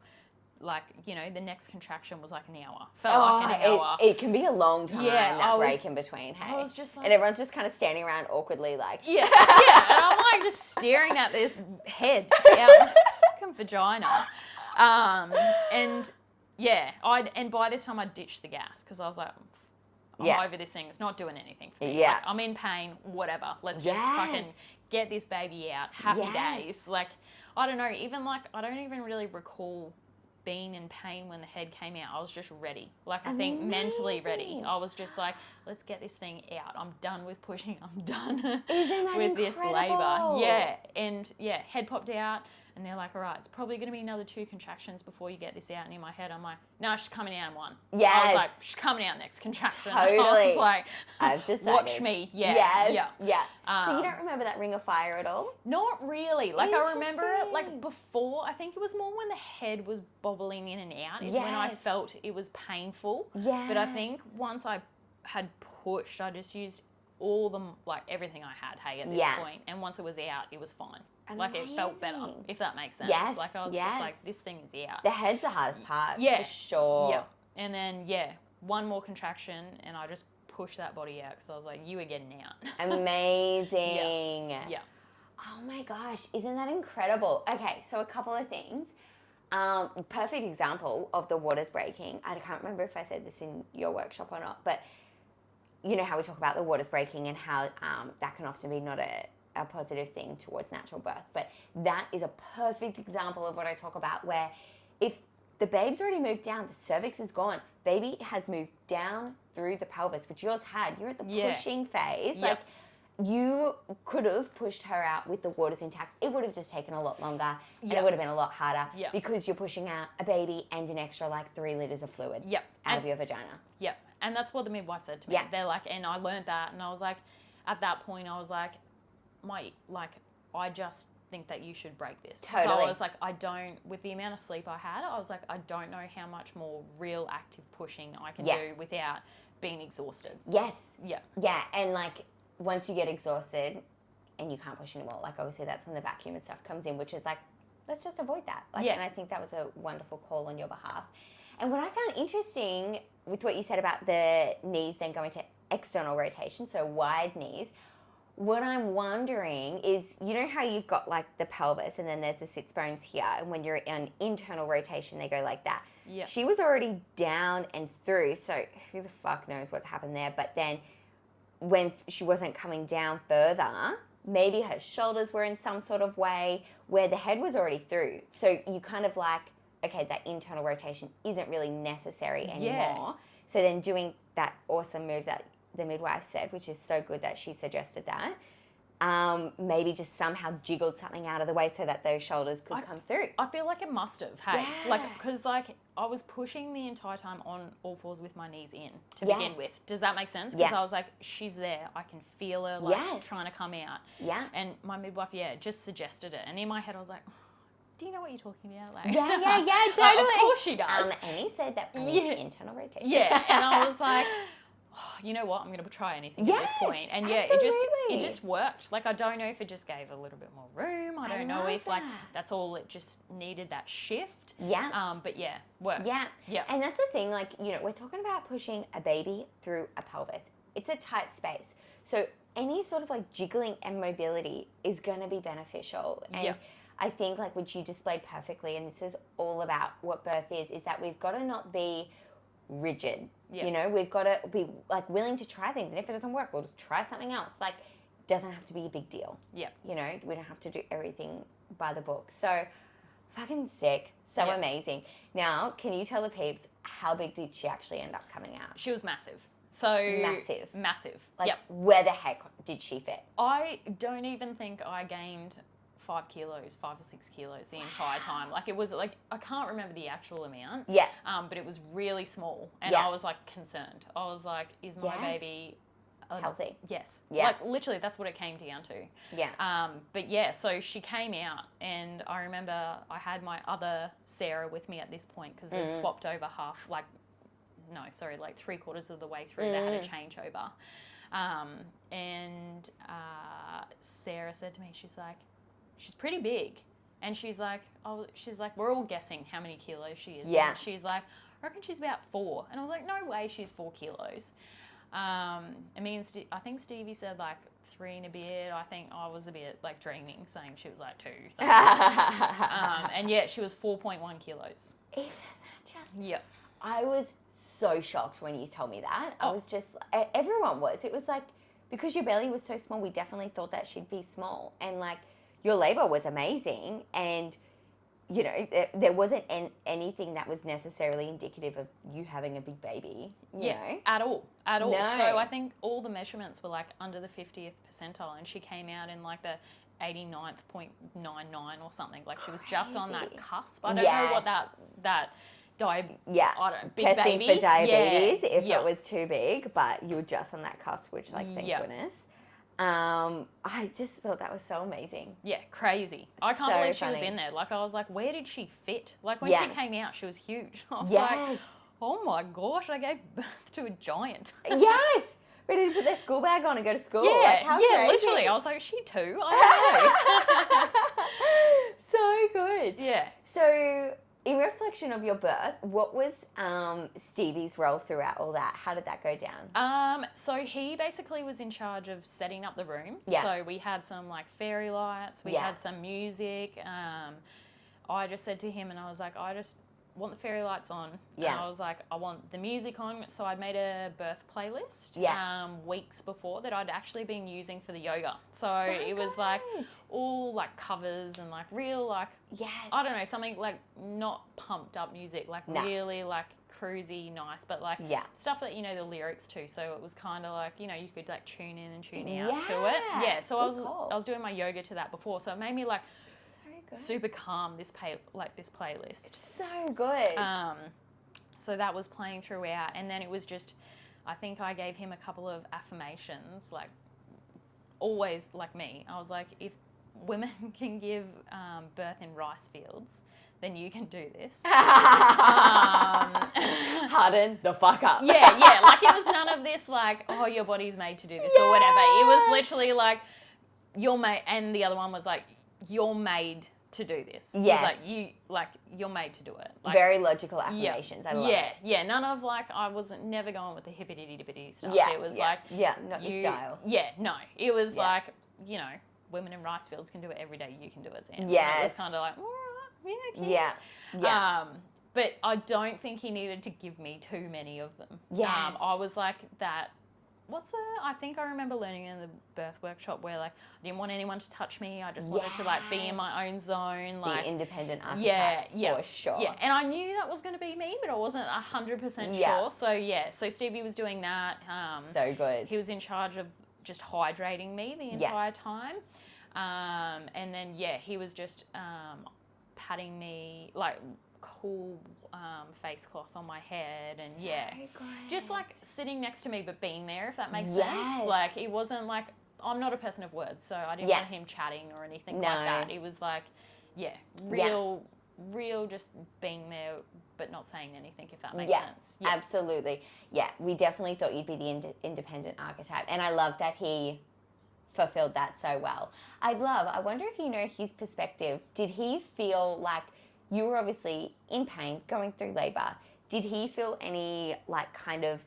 like, you know, the next contraction was like an hour. Felt like an hour. It can be a long time, that break in between, hey? I was just like, and everyone's just kind of standing around awkwardly like... And I'm like just staring at this head out my vagina. And by this time I ditched the gas because I was like, I'm over this thing. It's not doing anything for me. Like, I'm in pain, whatever. Let's just fucking get this baby out. Happy days. Like, I don't know, even like, I don't even really recall being in pain when the head came out. I was just ready. Like, I think mentally ready. I was just like, let's get this thing out. I'm done with pushing. I'm done with this labor. And head popped out. And they're like, all right, it's probably going to be another 2 contractions before you get this out. And in my head, I'm like, no, she's coming out in 1. I was like, she's coming out next contraction. Totally. I was like, I've decided. Watch me. So you don't remember that ring of fire at all? Not really. Like, I remember it, like, before. I think it was more when the head was bobbling in and out is when I felt it was painful. But I think once I had pushed, I just used all the, like, everything I had, hey, at this point. And once it was out, it was fine. Amazing. Like, it felt better, if that makes sense. Yes, like, I was just like, this thing is out. The head's the hardest part, Yeah. for sure. Yeah. And then, one more contraction, and I just pushed that body out because I was like, you are getting out. Amazing. Yeah. Oh my gosh, isn't that incredible? Okay, so a couple of things. Perfect example of the waters breaking. I can't remember if I said this in your workshop or not, but you know how we talk about the waters breaking and how that can often be not a positive thing towards natural birth. But that is a perfect example of what I talk about, where if the babe's already moved down, the cervix is gone, baby has moved down through the pelvis, which yours had. You're at the pushing phase. Like, you could have pushed her out with the waters intact. It would have just taken a lot longer, and it would have been a lot harder because you're pushing out a baby and an extra, like, 3 liters of fluid out of your vagina. Yep. And that's what the midwife said to me. They're like, and I learned that, and I was like, at that point, I was like, I just think that you should break this. Totally. So I was like, with the amount of sleep I had, I was like, I don't know how much more real active pushing I can do without being exhausted. Yes. Yeah. Yeah, and, like, once you get exhausted and you can't push anymore, like, obviously that's when the vacuum and stuff comes in, which is like, let's just avoid that. Like, and I think that was a wonderful call on your behalf. And what I found interesting with what you said about the knees then going to external rotation, so wide knees, what I'm wondering is, you know how you've got, like, the pelvis and then there's the sits bones here, and when you're in internal rotation, they go like that. Yeah. She was already down and through, so who the fuck knows what happened there, but then when she wasn't coming down further, maybe her shoulders were in some sort of way where the head was already through. So you kind of like, okay, that internal rotation isn't really necessary anymore. So then doing that awesome move that the midwife said, which is so good that she suggested that, maybe just somehow jiggled something out of the way so that those shoulders could come through. I feel like it must have, hey? Like, because, like, I was pushing the entire time on all fours with my knees in to begin with. Does that make sense? Because I was like, she's there. I can feel her, like, trying to come out. Yeah. And my midwife, just suggested it. And in my head, I was like, do you know what you're talking about? Like, totally. Of course she does. Amy said that I mean, internal rotation. Yeah, and I was like, you know what? I'm going to try anything at this point. And it just worked. Like, I don't know if it just gave a little bit more room. I don't know if, like, that's all, it just needed that shift. Yeah. But worked. Yeah. Yeah. And that's the thing, like, you know, we're talking about pushing a baby through a pelvis. It's a tight space. So any sort of, like, jiggling and mobility is going to be beneficial. And I think, like, which you displayed perfectly, and this is all about what birth is that we've got to not be rigid. You know, we've got to be, like, willing to try things, and if it doesn't work, we'll just try something else. Like, it doesn't have to be a big deal. You know, we don't have to do everything by the book. So fucking sick. So amazing. Now, can you tell the peeps, how big did she actually end up coming out? She was massive. So massive. Like, where the heck did she fit? I don't even think I gained 5 or 6 kilos the entire time. Like, it was like, I can't remember the actual amount. But it was really small. And I was, like, concerned. I was like, is my baby healthy? Yes. Like, literally, that's what it came down to. But so she came out, and I remember I had my other Sarah with me at this point, because they'd swapped over like 3/4 of the way through. They had a changeover. And Sarah said to me, she's like, she's pretty big. And she's like, we're all guessing how many kilos she is. And she's like, I reckon she's about 4. And I was like, no way she's 4 kilos. I think Stevie said, like, 3 and a bit. I think I was a bit, like, dreaming, saying she was like 2. And she was 4.1 kilos. Isn't that just... I was so shocked when you told me that. I was just... Everyone was. It was like, because your belly was so small, we definitely thought that she'd be small. And, like, your labor was amazing, and, you know, there wasn't anything that was necessarily indicative of you having a big baby, you know? At all. No. So I think all the measurements were, like, under the 50th percentile, and she came out in, like, the 89.99 or something. Like, she was just on that cusp. I don't know what that I don't, big testing baby. For diabetes if it was too big, but you were just on that cusp, which, like, thank goodness. I just thought that was so amazing. Yeah, crazy. I can't believe she was in there. Like, I was like, where did she fit? Like, when she came out, she was huge. I was like, oh my gosh, I gave birth to a giant. Yes, ready to put their school bag on and go to school. Yeah, Like, how crazy. literally. I was like, is she 2? I So good. don't know. Yeah. So, in reflection of your birth, what was Stevie's role throughout all that? How did that go down? So he basically was in charge of setting up the room. Yeah. So we had some like fairy lights, we had some music. I just said to him, and I was like, I just want the fairy lights on. Yeah. And I was like, I want the music on. So I'd made a birth playlist weeks before that I'd actually been using for the yoga. So it was like all like covers and like real like, I don't know, something like not pumped up music, like really like cruisy, nice, but like stuff that you know the lyrics to. So it was kind of like, you know, you could like tune in and tune out to it. Yeah. So I was doing my yoga to that before. So it made me like super calm, this playlist. So good. So that was playing throughout, and then it was just, I think I gave him a couple of affirmations, like always like me. I was like, if women can give birth in rice fields, then you can do this. Harden the fuck up. Yeah, like it was none of this like, oh, your body's made to do this or whatever. It was literally like, you're made, and the other one was like, you're made to do this. Yes. Like you're made to do it. Like, very logical affirmations. I love it. Yeah. None of like, I wasn't never going with the hippity-dippity stuff. Yeah. It was like, not your style. Yeah, no. It was like, you know, women in rice fields can do it every day. You can do it, Sam. Yes. And it was kind of like, all right, okay. Yeah. But I don't think he needed to give me too many of them. Yes. I was like that. I think I remember learning in the birth workshop where like I didn't want anyone to touch me. I just wanted to like be in my own zone. Like the independent archetype for sure. Yeah, and I knew that was going to be me, but I wasn't 100% sure. So Stevie was doing that. So good. He was in charge of just hydrating me the entire time. And then he was just patting me like cool face cloth on my head, and just like sitting next to me but being there, if that makes sense. Like it wasn't like, I'm not a person of words, so I didn't want him chatting or anything like that. It was like real just being there but not saying anything, if that makes sense. Absolutely. We definitely thought you'd be the independent archetype, and I love that he fulfilled that so well. I wonder if you know his perspective. Did he feel like, you were obviously in pain going through labor, did he feel any like kind of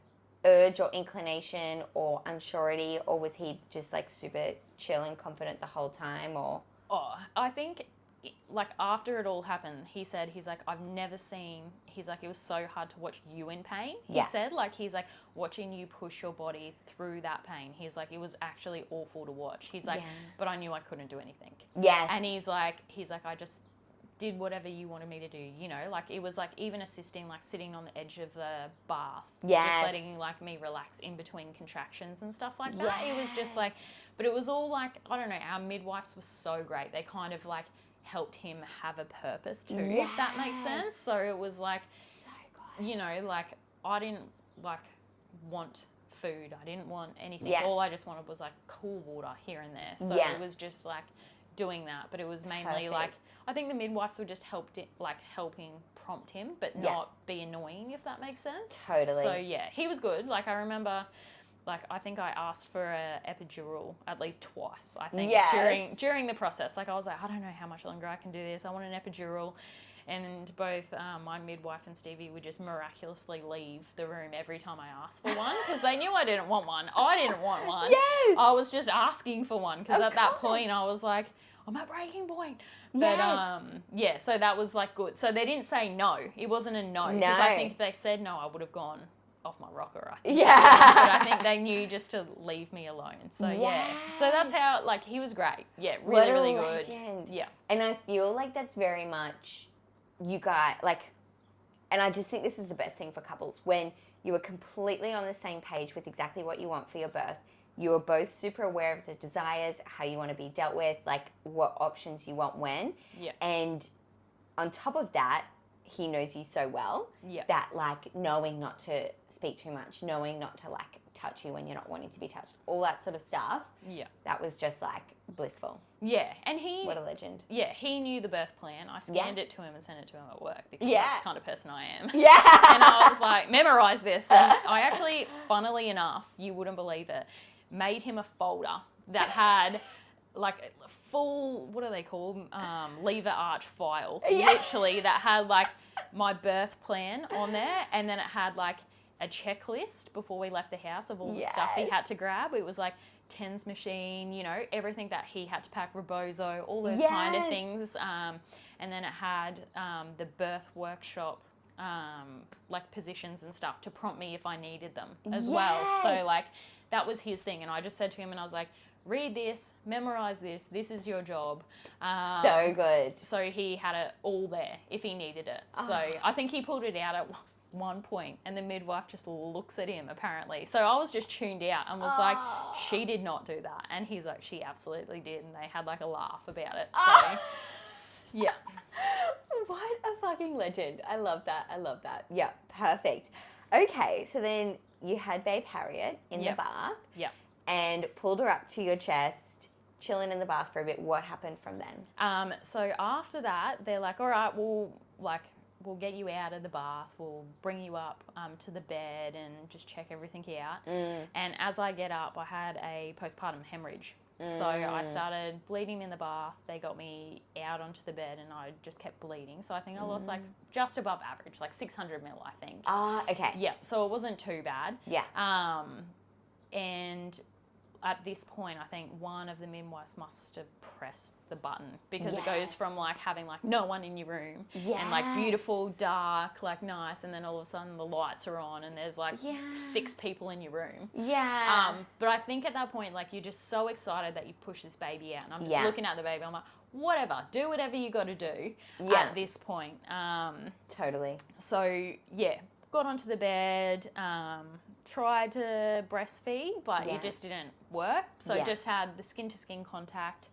urge or inclination or unsurety, or was he just like super chill and confident the whole time? Or I think like after it all happened, he's like, I've never seen, he's like, it was so hard to watch you in pain. He said, like, he's like, watching you push your body through that pain. He's like, it was actually awful to watch. He's like, but I knew I couldn't do anything. Yes. And he's like, I just did whatever you wanted me to do, you know, like it was like even assisting, like sitting on the edge of the bath, just letting like me relax in between contractions and stuff like that. It was just like, but it was all like, I don't know, our midwives were so great. They kind of like helped him have a purpose too, if that makes sense. So it was like, so good. You know, like I didn't like want food. I didn't want anything. All I just wanted was like cool water here and there. So it was just like doing that, but it was mainly like, I think the midwives were just helping prompt him, but not be annoying, if that makes sense. Totally. So he was good. Like I remember, like I think I asked for a epidural at least twice. I think during the process, like I was like, I don't know how much longer I can do this. I want an epidural. And both my midwife and Stevie would just miraculously leave the room every time I asked for one, because they knew I didn't want one. I didn't want one. Yes. I was just asking for one, because at that point I was like, I'm at breaking point. But so that was like good. So they didn't say no. It wasn't a no. Because I think if they said no, I would have gone off my rocker, I think. But I think they knew just to leave me alone. So so that's how, like, he was great. Really good. Legend. Yeah. And I feel like that's very much you guys, like, and I just think this is the best thing for couples, when you are completely on the same page with exactly what you want for your birth. You are both super aware of the desires, how you want to be dealt with, like what options you want when. Yeah. And on top of that, he knows you so well that like knowing not to speak too much, knowing not to like touch you when you're not wanting to be touched. All that sort of stuff. Yeah. That was just like blissful. Yeah. And he... What a legend. Yeah, he knew the birth plan. I scanned it to him and sent it to him at work because Yeah. that's the kind of person I am. Yeah. And I was like, memorize this. And I actually, funnily enough, you wouldn't believe it, made him a folder that had like full, what are they called? Lever arch file, literally, that had like my birth plan on there. And then it had like a checklist before we left the house of all the stuff he had to grab. It was like TENS machine, you know, everything that he had to pack, Rebozo, all those kind of things. And then it had the birth workshop, like positions and stuff to prompt me if I needed them as well. So like that was his thing. And I just said to him, and I was like, read this, memorize this, this is your job. So good. So he had it all there if he needed it. So I think he pulled it out at one point, and the midwife just looks at him apparently. So I was just tuned out and was like, she did not do that. And he's like, she absolutely did. And they had like a laugh about it. So yeah. What a fucking legend. I love that. I love that. Yeah, perfect. Okay, so then you had babe Harriet in the bath. Yeah. And pulled her up to your chest, chilling in the bath for a bit. What happened from then? So after that, they're like, all right, we'll get you out of the bath. We'll bring you up to the bed and just check everything out. And as I get up, I had a postpartum hemorrhage. So I started bleeding in the bath. They got me out onto the bed and I just kept bleeding. So I think I lost like just above average, like 600 mil, I think. Okay. Yeah, so it wasn't too bad. Yeah. And at this point, I think one of the midwives must have pressed the button because it goes from like having like no one in your room and like beautiful, dark, like nice, and then all of a sudden the lights are on and there's like 6 people in your room. Yeah. But I think at that point, like you're just so excited that you've pushed this baby out, and I'm just looking at the baby. I'm like, whatever, do whatever you got to do at this point. Totally. So yeah, got onto the bed. Tried to breastfeed, but it just didn't work. So just had the skin-to-skin contact.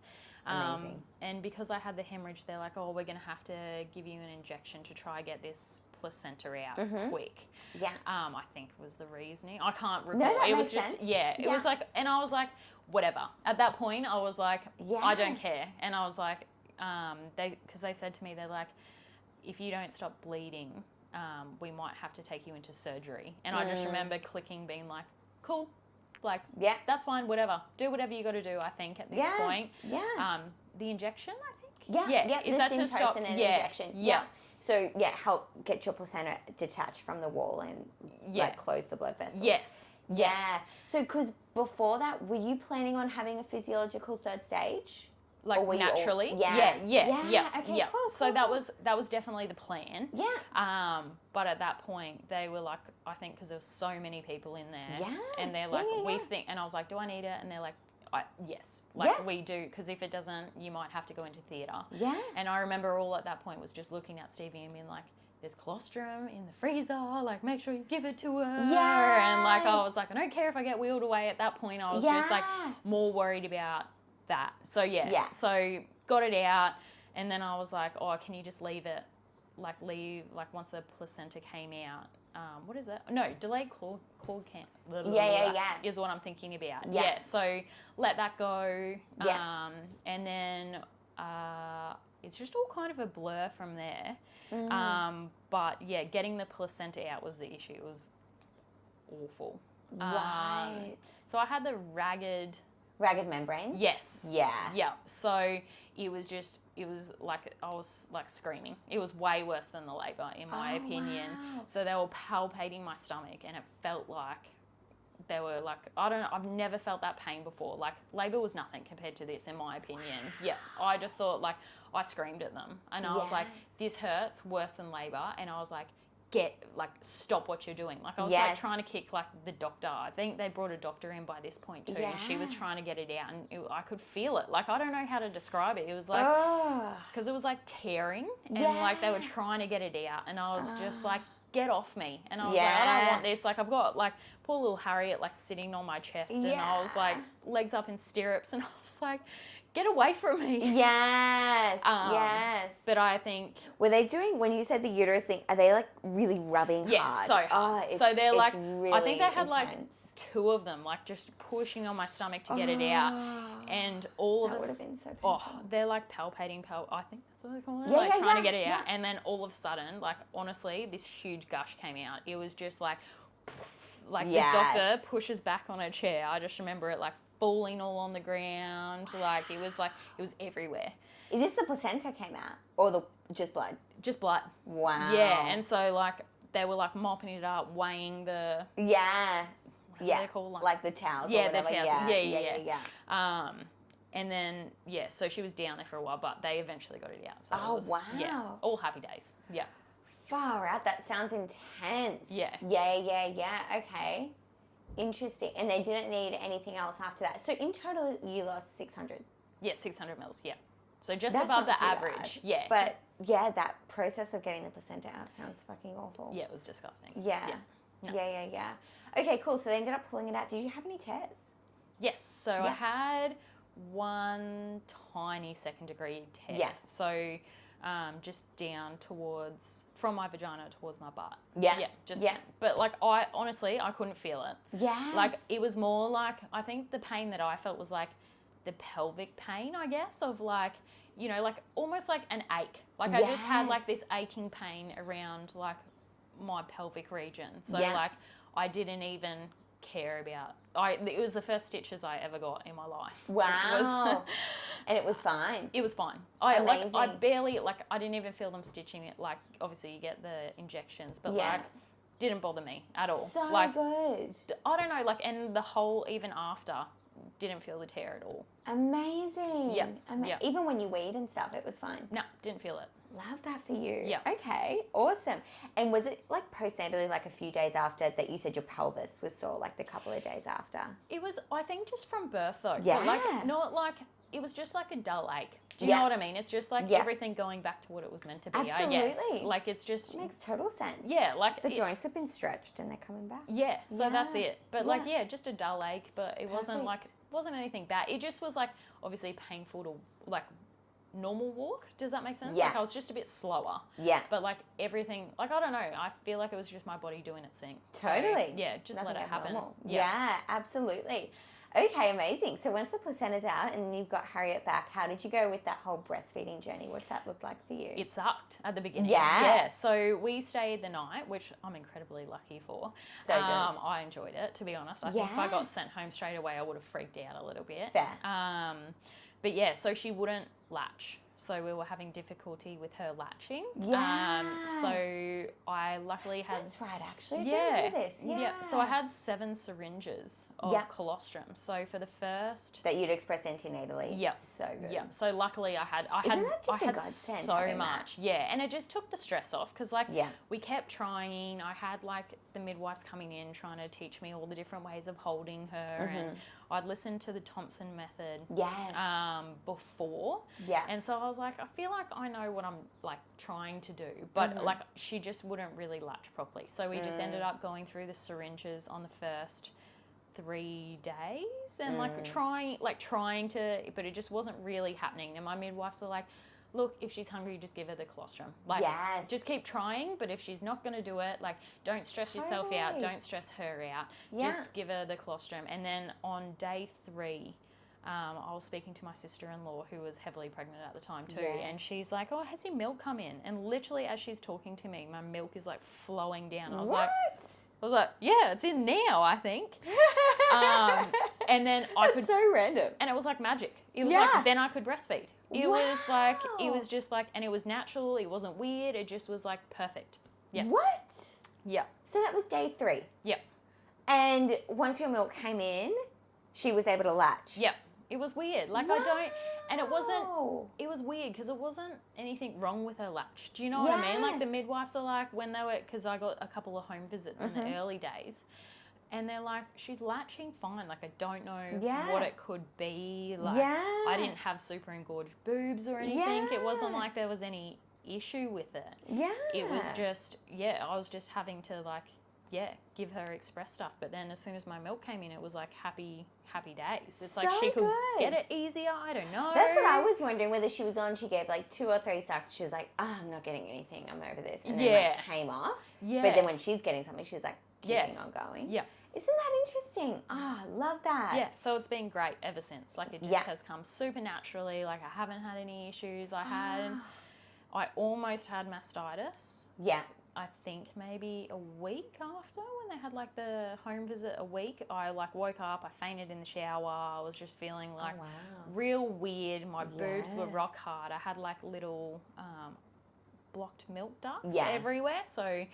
Amazing. And because I had the hemorrhage, they're like, oh, we're going to have to give you an injection to try get this placenta out quick. Yeah. I think was the reasoning. I can't recall. No, that it makes was just, sense. It was like, and I was like, whatever. At that point, I was like, I don't care. And I was like, because they said to me, they're like, if you don't stop bleeding, we might have to take you into surgery. And I just remember clicking, being like, cool, like, that's fine, whatever. Do whatever you got to do, I think, at this point. Yeah. The injection, I think? Yeah. Is the that to stop? injection. Yeah. So, help get your placenta detached from the wall and, like, close the blood vessels. Yes. Yeah. So, because before that, were you planning on having a physiological third stage? Like naturally? Yeah. Okay, cool. So that was definitely the plan. Yeah. But at that point, they were like, I think because there was so many people in there. Yeah. And they're like, we think, and I was like, do I need it? And they're like, yes. Like we do, because if it doesn't, you might have to go into theatre. Yeah. And I remember all at that point was just looking at Stevie and being like, there's colostrum in the freezer, like make sure you give it to her. Yeah. And like I was like, I don't care if I get wheeled away. At that point, I was just like more worried about that. So so got it out, and then I was like, oh, can you just leave it, like once the placenta came out, what is it? No, delayed cord can't. Is what I'm thinking about. Yeah. So let that go. And then it's just all kind of a blur from there. But yeah, getting the placenta out was the issue. It was awful. Right. So I had the ragged membranes? Yes. Yeah. Yeah. So it was like I was like screaming. It was way worse than the labour, in my opinion. Wow. So they were palpating my stomach, and it felt like they were like, I don't know, I've never felt that pain before. Like labour was nothing compared to this, in my opinion. Yeah. I just thought, like, I screamed at them, and I was like, this hurts worse than labour. And I was like, stop what you're doing. Like I was like trying to kick like the doctor. I think they brought a doctor in by this point too, and she was trying to get it out, and I could feel it. Like I don't know how to describe it. It was like, because it was like tearing, and like they were trying to get it out, and I was just like, get off me. And I was like, I don't want this. Like I've got like poor little Harriet like sitting on my chest, and I was like legs up in stirrups, and I was like, get away from me. Yes. But I think... Were they doing, when you said the uterus thing, are they like really rubbing hard? So hard. So they're like, really I think they had intense. like two of them, like just pushing on my stomach to get it out. And all of That us, would have been so painful. they're like palpating, I think that's what they call it, Yeah, trying to get it out. yeah. And then all of a sudden, like honestly, this huge gush came out. It was just like the doctor pushes back on a chair. I just remember it like falling all on the ground. Like it was everywhere. Is this the placenta came out or just blood? Just blood. Wow. Yeah, and so like they were like mopping it up, weighing the they're called, like the towels. Yeah, or whatever. the towels. Yeah. And then so she was down there for a while, but they eventually got it out. So Oh, it was, wow. Yeah, all happy days. Yeah. Far out. That sounds intense. Yeah. Yeah. Okay. Interesting. And they didn't need anything else after that. So in total, you lost 600. Yeah, 600 mils. Yeah. So just That's above not the too average. bad. Yeah. But yeah, that process of getting the placenta out sounds fucking awful. Yeah, it was disgusting. Yeah. No. Yeah. Okay, cool. So they ended up pulling it out. Did you have any tears? Yes. So I had one tiny second degree tear. Yeah. So just down from my vagina towards my butt. Yeah. But like I couldn't feel it. Yeah. Like it was more like, I think the pain that I felt was like the pelvic pain, I guess, of like, you know, like almost like an ache. Like I just had like this aching pain around like my pelvic region. So like I didn't even care about, it was the first stitches I ever got in my life. Wow. And it was fine. It was fine. Amazing. I barely, like I didn't even feel them stitching it. Like obviously you get the injections, but like didn't bother me at all. So like, good. I don't know, like, and the whole, even after, didn't feel the tear at all. Amazing. Yeah. Even when you weed and stuff, it was fine. No, didn't feel it. Love that for you. Yeah. Okay, awesome. And was it like postnatally, like a few days after that you said your pelvis was sore, like the couple of days after? It was, I think, just from birth though. Yeah. But like, not like, it was just like a dull ache. Do you know what I mean? It's just like everything going back to what it was meant to be, Absolutely. I guess. Like it's just... It makes total sense. Yeah, like... The joints have been stretched and they're coming back. Yeah, so that's it. But like, just a dull ache, but it wasn't like, wasn't anything bad. It just was like, obviously painful to like normal walk. Does that make sense? Yeah. Like I was just a bit slower. Yeah. But like everything, like I don't know, I feel like it was just my body doing its thing. Totally. So, yeah, just Nothing let it happen. abnormal. Yeah, absolutely. Okay, amazing. So once the placenta's out and you've got Harriet back, how did you go with that whole breastfeeding journey? What's that look like for you? It sucked at the beginning. Yeah. Yeah. So we stayed the night, which I'm incredibly lucky for. So good. I enjoyed it, to be honest. I think if I got sent home straight away, I would have freaked out a little bit. Fair. But yeah, so she wouldn't latch. So we were having difficulty with her latching. Yes. So I luckily had... That's right, actually. I do remember this. Yeah. So I had 7 syringes of colostrum. So for the first... That you'd express antenatally. Yeah. So good. Yeah. So luckily I had Isn't that just a godsend, so having much. that? Yeah. And it just took the stress off because like Yeah. we kept trying. I had like the midwives coming in trying to teach me all the different ways of holding her and I'd listened to the Thompson method before. Yeah. And so I was like, I feel like I know what I'm like trying to do, but like she just wouldn't really latch properly. So we just ended up going through the syringes on the first 3 days and like trying to, but it just wasn't really happening. And my midwives were like, look, if she's hungry, just give her the colostrum. Like, just keep trying, but if she's not going to do it, like, don't stress yourself out. Don't stress her out. Yeah. Just give her the colostrum. And then on day 3, I was speaking to my sister-in-law who was heavily pregnant at the time too. Yeah. And she's like, oh, has your milk come in? And literally as she's talking to me, my milk is like flowing down. I was like, yeah, it's in now, I think. And then That's so random. and it was like magic. It was like, then I could breastfeed. It was like, it was just like, and it was natural. It wasn't weird. It just was like perfect. Yeah. What? Yeah. So that was day 3. Yeah. And once your milk came in, she was able to latch. Yeah. It was weird. Like and it was weird because it wasn't anything wrong with her latch. Do you know what I mean? Like the midwives are like, when they were, because I got a couple of home visits in the early days, and they're like, she's latching fine. Like, I don't know what it could be. Like, I didn't have super engorged boobs or anything. It wasn't like there was any issue with it. Yeah. It was just, I was just having to like, give her express stuff. But then as soon as my milk came in, it was like happy days. It's like she could get it easier. I don't know. That's what I was wondering, whether she was on, she gave like 2 or 3 sucks. She was like, oh, I'm not getting anything. I'm over this. And then like came off. Yeah. But then when she's getting something, she's like, keeping on going. Yeah. Isn't that interesting? Ah, love that. Yeah, so it's been great ever since. Like, it just has come super naturally. Like, I haven't had any issues. I almost had mastitis. Yeah. I think maybe a week after, when they had like the home visit, a week, I like woke up, I fainted in the shower. I was just feeling like real weird. My boobs were rock hard. I had like little blocked milk ducts everywhere. So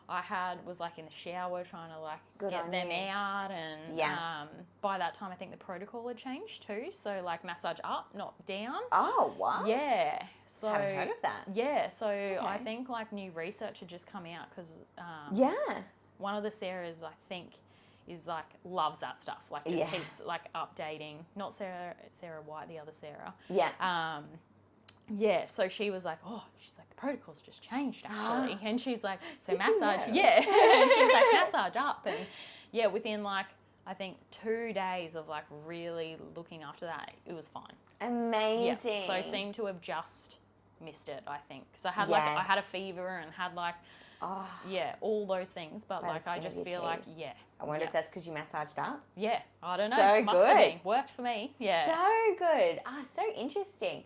I was like in the shower trying to like get them out, and by that time I think the protocol had changed too. So like massage up, not down. Oh, what? Yeah. So haven't heard of that. Yeah. So I think like new research had just come out because one of the Sarahs I think is like loves that stuff. Like just keeps like updating. Not Sarah White, the other Sarah. Yeah. Yeah, so she was like, oh, she's like, the protocol's just changed actually. And she's like, so Did massage, you know? and she's like, massage up. And yeah, within like, I think 2 days of like really looking after that, it was fine. Amazing. Yeah, so seemed to have just missed it, I think. Because I had like, I had a fever and had like, all those things. But like, I just feel like, I wonder if that's because you massaged up. Yeah, I don't know. So Must have been. Worked for me. Yeah. So good. So interesting.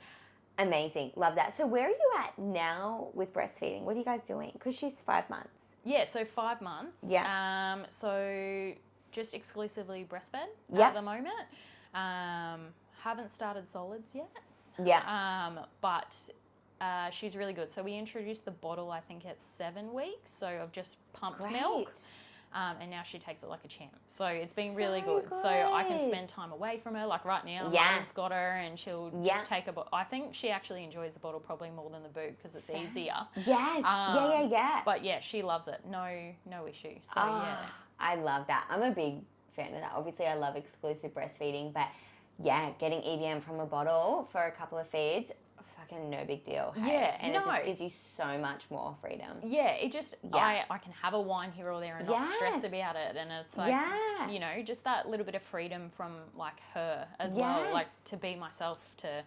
Amazing. Love that. So where are you at now with breastfeeding? What are you guys doing? Because she's 5 months. Yeah, so 5 months. Yeah. So just exclusively breastfed at the moment. Haven't started solids yet. Yeah. But she's really good. So we introduced the bottle, I think, at 7 weeks. So I've just pumped milk. And now she takes it like a champ. So it's been really good. So I can spend time away from her. Like right now, Mum's got her and she'll just take a bottle. I think she actually enjoys the bottle probably more than the boob because it's easier. Yes. Yeah. But yeah, she loves it. No issue. So yeah. I love that. I'm a big fan of that. Obviously, I love exclusive breastfeeding, but yeah, getting EBM from a bottle for a couple of feeds, fucking no big deal. Hey? Yeah, and it just gives you so much more freedom. Yeah, it just, I can have a wine here or there and not stress about it. And it's like, you know, just that little bit of freedom from like her as well. Like to be myself, to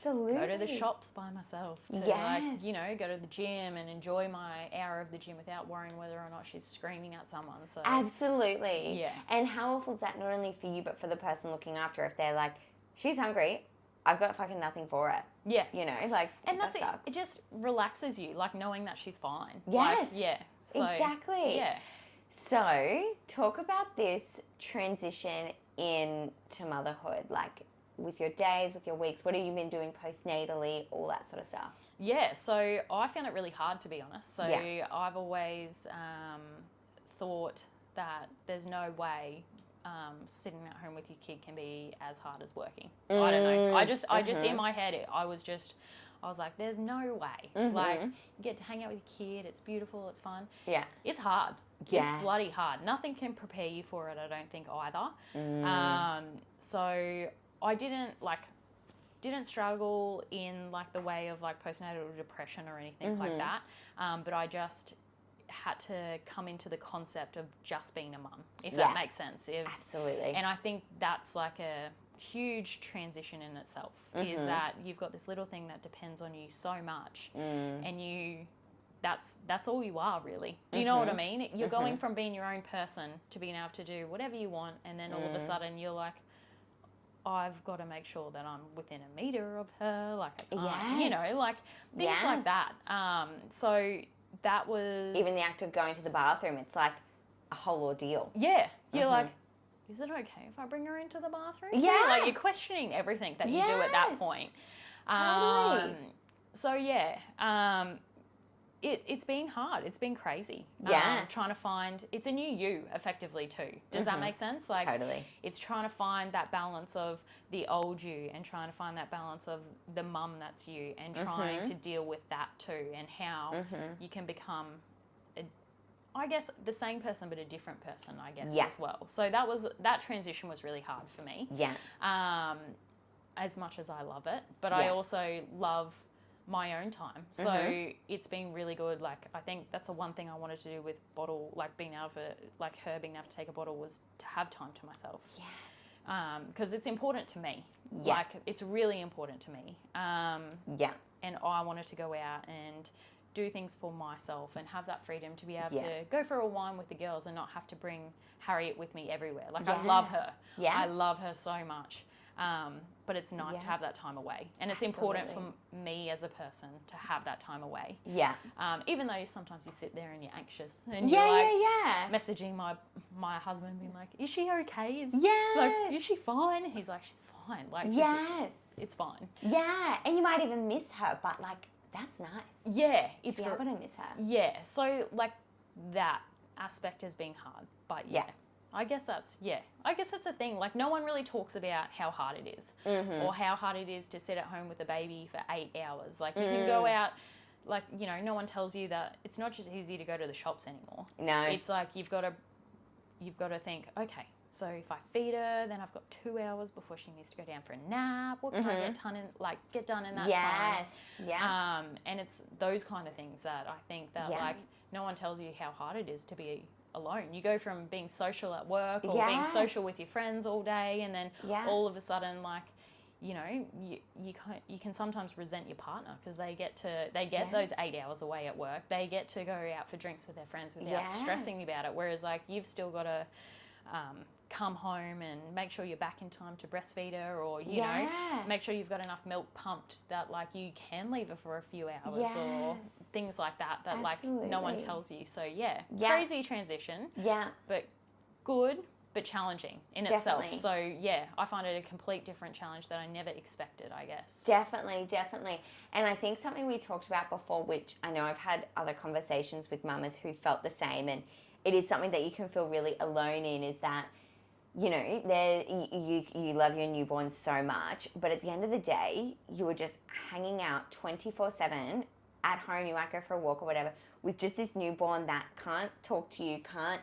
go to the shops by myself, to like, you know, go to the gym and enjoy my hour of the gym without worrying whether or not she's screaming at someone. So absolutely. Yeah. And how awful is that not only for you, but for the person looking after, if they're like, she's hungry, I've got fucking nothing for it. Yeah. You know, like, and that's it. It just relaxes you, like knowing that she's fine. Yes. Like, So, exactly. Yeah. So, talk about this transition into motherhood, like with your days, with your weeks. What have you been doing postnatally, all that sort of stuff? Yeah, so I found it really hard, to be honest. So I've always thought that there's no way sitting at home with your kid can be as hard as working. I don't know. I just in my head, I was like, there's no way. Like, you get to hang out with your kid. It's beautiful. It's fun. Yeah. It's hard. Yeah. It's bloody hard. Nothing can prepare you for it, I don't think, either. So I didn't struggle in like the way of like postnatal depression or anything like that. But I just had to come into the concept of just being a mum, if that makes sense. Absolutely. And I think that's like a huge transition in itself, is that you've got this little thing that depends on you so much, and that's all you are, really. Do you know what I mean? You're going from being your own person to being able to do whatever you want, and then all of a sudden you're like, I've got to make sure that I'm within a meter of her, like, you know, like things like that. So that was... Even the act of going to the bathroom, it's like a whole ordeal. Yeah. You're like, is it okay if I bring her into the bathroom? Yeah. Like, you're questioning everything that you do at that point. Totally. So, yeah. It's been hard. It's been crazy. Trying to find... It's a new you, effectively, too. Does that make sense? Like, totally. It's trying to find that balance of the old you and trying to find that balance of the mum that's you, and trying to deal with that, too, and how you can become... I guess the same person, but a different person, I guess, as well. So that transition was really hard for me. Yeah. As much as I love it, but I also love my own time. So it's been really good. Like, I think that's the one thing I wanted to do with bottle, like being able to, like her being able to take a bottle, was to have time to myself. Yes. Because it's important to me. Yeah. Like, it's really important to me. Yeah. And I wanted to go out and do things for myself and have that freedom to be able Yeah. to go for a wine with the girls and not have to bring Harriet with me everywhere. Like, Yeah. I love her. Yeah. I love her so much. But it's nice to Yeah. have that time away. And it's Absolutely. important for me as a person to have that time away. Yeah. Even though sometimes you sit there and you're anxious and Yeah, you're like yeah. messaging my husband being like, is she okay? Like, Yes. is she fine? He's like, she's fine. Like, Yes. it's fine. Yeah. And you might even miss her, but like, that's nice. Yeah. To be able to miss her. Yeah. So like that aspect has been hard. But yeah. I guess that's a thing. Like, no one really talks about how hard it is or how hard it is to sit at home with a baby for 8 hours. Like, you can go out, like, you know, no one tells you that it's not just easy to go to the shops anymore. No. It's like you've got to think, okay, so if I feed her, then I've got 2 hours before she needs to go down for a nap. What can I get done in that time? Yes. Yeah. And it's those kind of things that I think that like no one tells you how hard it is to be alone. You go from being social at work or being social with your friends all day, and then all of a sudden, like, you know, you can sometimes resent your partner because they get those 8 hours away at work. They get to go out for drinks with their friends without stressing about it. Whereas like you've still got to come home and make sure you're back in time to breastfeed her, or you know, make sure you've got enough milk pumped that like you can leave her for a few hours or things like that like no one tells you. So crazy transition, but good, but challenging in itself. So I find it a complete different challenge that I never expected, I guess. Definitely. And I think something we talked about before, which I know I've had other conversations with mamas who felt the same, and it is something that you can feel really alone in, is that, you know, you love your newborn so much, but at the end of the day, you are just hanging out 24/7 at home. You might go for a walk or whatever with just this newborn that can't talk to you, can't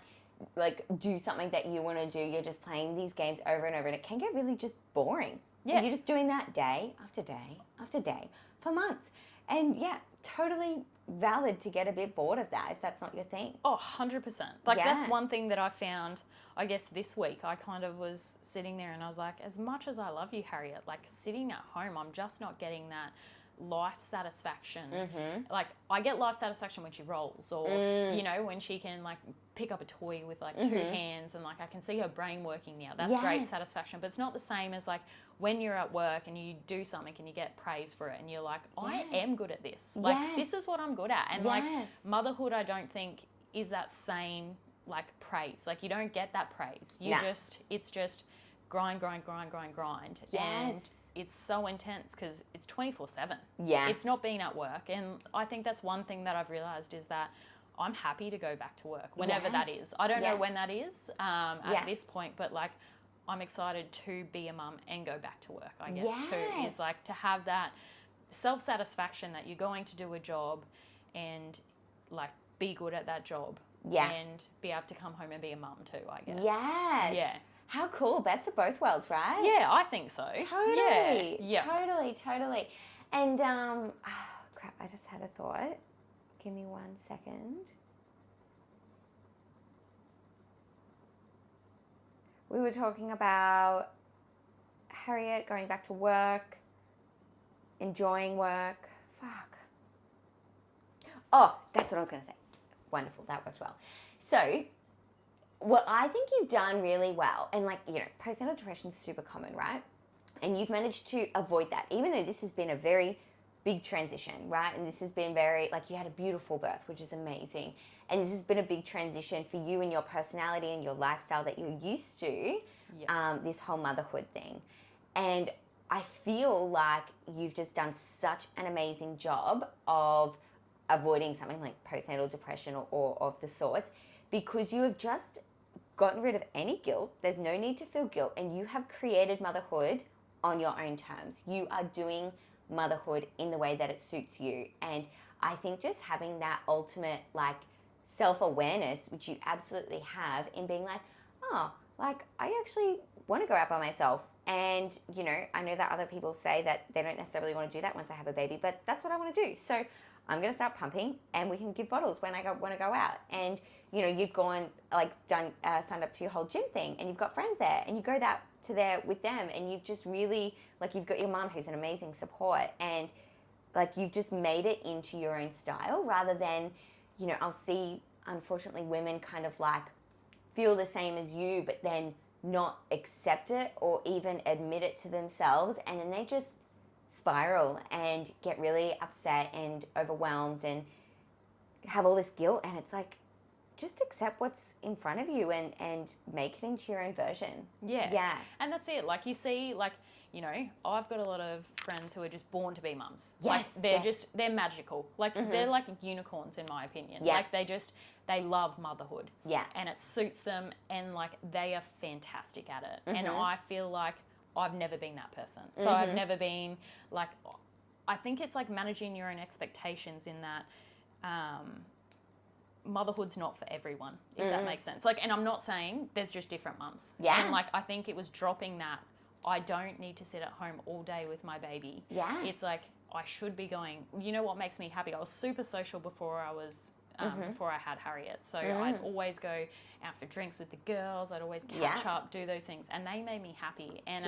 like do something that you want to do. You're just playing these games over and over, and it can get really just boring. Yeah. You're just doing that day after day after day for months. And totally valid to get a bit bored of that if that's not your thing. Oh, 100%. Like, that's one thing that I found, I guess, this week. I kind of was sitting there and I was like, as much as I love you, Harriet, like, sitting at home, I'm just not getting that life satisfaction. Like, I get life satisfaction when she rolls, or you know, when she can like pick up a toy with like 2 hands, and like I can see her brain working now. That's great satisfaction, but it's not the same as like when you're at work and you do something and you get praise for it and you're like, I am good at this. Like, this is what I'm good at. And like motherhood, I don't think is that same like praise. Like, you don't get that praise. It's just grind. And it's so intense because it's 24/7. Yeah. It's not being at work. And I think that's one thing that I've realized is that I'm happy to go back to work whenever that is. I don't know when that is at this point, but like I'm excited to be a mum and go back to work, I guess, too. Is like to have that self-satisfaction that you're going to do a job and like be good at that job. Yeah. And be able to come home and be a mum too, I guess. Yes. Yeah. How cool. Best of both worlds, right? Yeah, I think so. Totally. Yeah. Totally. And, crap, I just had a thought. Give me 1 second. We were talking about Harriet going back to work, enjoying work. Fuck. Oh, that's what I was going to say. Wonderful. That worked well. So, what I think you've done really well, and like, you know, postnatal depression is super common, right? And you've managed to avoid that, even though this has been a very big transition, right? And this has been very, like, you had a beautiful birth, which is amazing. And this has been a big transition for you and your personality and your lifestyle that you're used to, this whole motherhood thing. And I feel like you've just done such an amazing job of avoiding something like postnatal depression or of the sorts, because you have just gotten rid of any guilt. There's no need to feel guilt, and you have created motherhood on your own terms. You are doing motherhood in the way that it suits you. And I think just having that ultimate like self-awareness, which you absolutely have, in being like, oh, like I actually want to go out by myself. And, you know, I know that other people say that they don't necessarily want to do that once they have a baby, but that's what I want to do. So I'm going to start pumping, and we can give bottles when I want to go out. And, you know, you've gone, like, signed up to your whole gym thing, and you've got friends there, and you go to there with them, and you've just really, like, you've got your mum who's an amazing support. And Like, you've just made it into your own style rather than, you know, I'll see, unfortunately, women kind of like feel the same as you, but then not accept it or even admit it to themselves. And then they just spiral and get really upset and overwhelmed and have all this guilt. And it's like, just accept what's in front of you and make it into your own version. Yeah. Yeah. And that's it. Like, you see, like, you know, I've got a lot of friends who are just born to be mums. Yes. Like, they're magical. Like, they're like unicorns, in my opinion. Yeah. Like, they love motherhood. Yeah. And it suits them, and like, they are fantastic at it. And I feel like I've never been that person. So I've never been like, I think it's like managing your own expectations in that, motherhood's not for everyone, if that makes sense. Like, and I'm not saying there's just different mums. Yeah. And like, I think it was dropping that I don't need to sit at home all day with my baby. Yeah. It's like, I should be going, you know what makes me happy? I was super social before I was, before I had Harriet. So I'd always go out for drinks with the girls. I'd always catch up, do those things. And they made me happy. And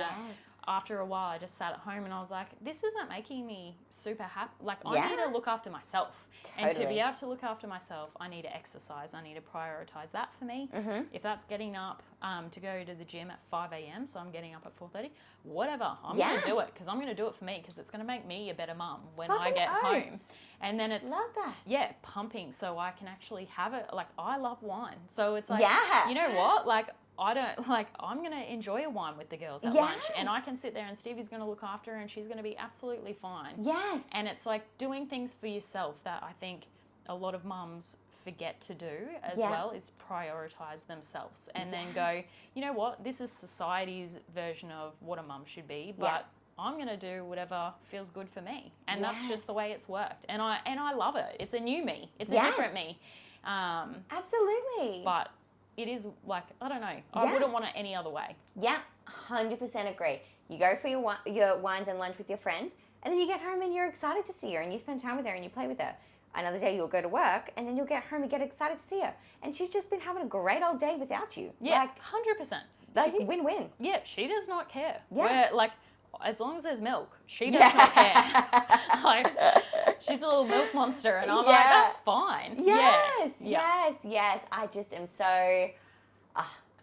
after a while, I just sat at home and I was like, this isn't making me super happy. Like, I need to look after myself. Totally. And to be able to look after myself, I need to exercise. I need to prioritize that for me. If that's getting up to go to the gym at 5 a.m, so I'm getting up at 4:30, whatever. I'm going to do it because I'm going to do it for me because it's going to make me a better mum when I get home. And then it's, love that. Yeah, pumping so I can actually have it. Like, I love wine. So it's like, you know what? Like, I don't, like, I'm going to enjoy a wine with the girls at lunch. And I can sit there and Stevie's going to look after her and she's going to be absolutely fine. Yes. And it's like doing things for yourself that I think a lot of mums forget to do as well, is prioritize themselves and then go, you know what, this is society's version of what a mum should be, but I'm going to do whatever feels good for me. And that's just the way it's worked. And I love it. It's a new me. It's a different me. Absolutely. But it is like, I don't know. I wouldn't want it any other way. Yeah, 100% agree. You go for your wines and lunch with your friends, and then you get home and you're excited to see her, and you spend time with her and you play with her. Another day you'll go to work, and then you'll get home and get excited to see her. And she's just been having a great old day without you. Yeah, like, 100%. Like, win-win. Yeah, she does not care. Yeah. Like, as long as there's milk, she does not care. Like, she's a little milk monster, and I'm like, that's fine. Yes, yes. I just am so,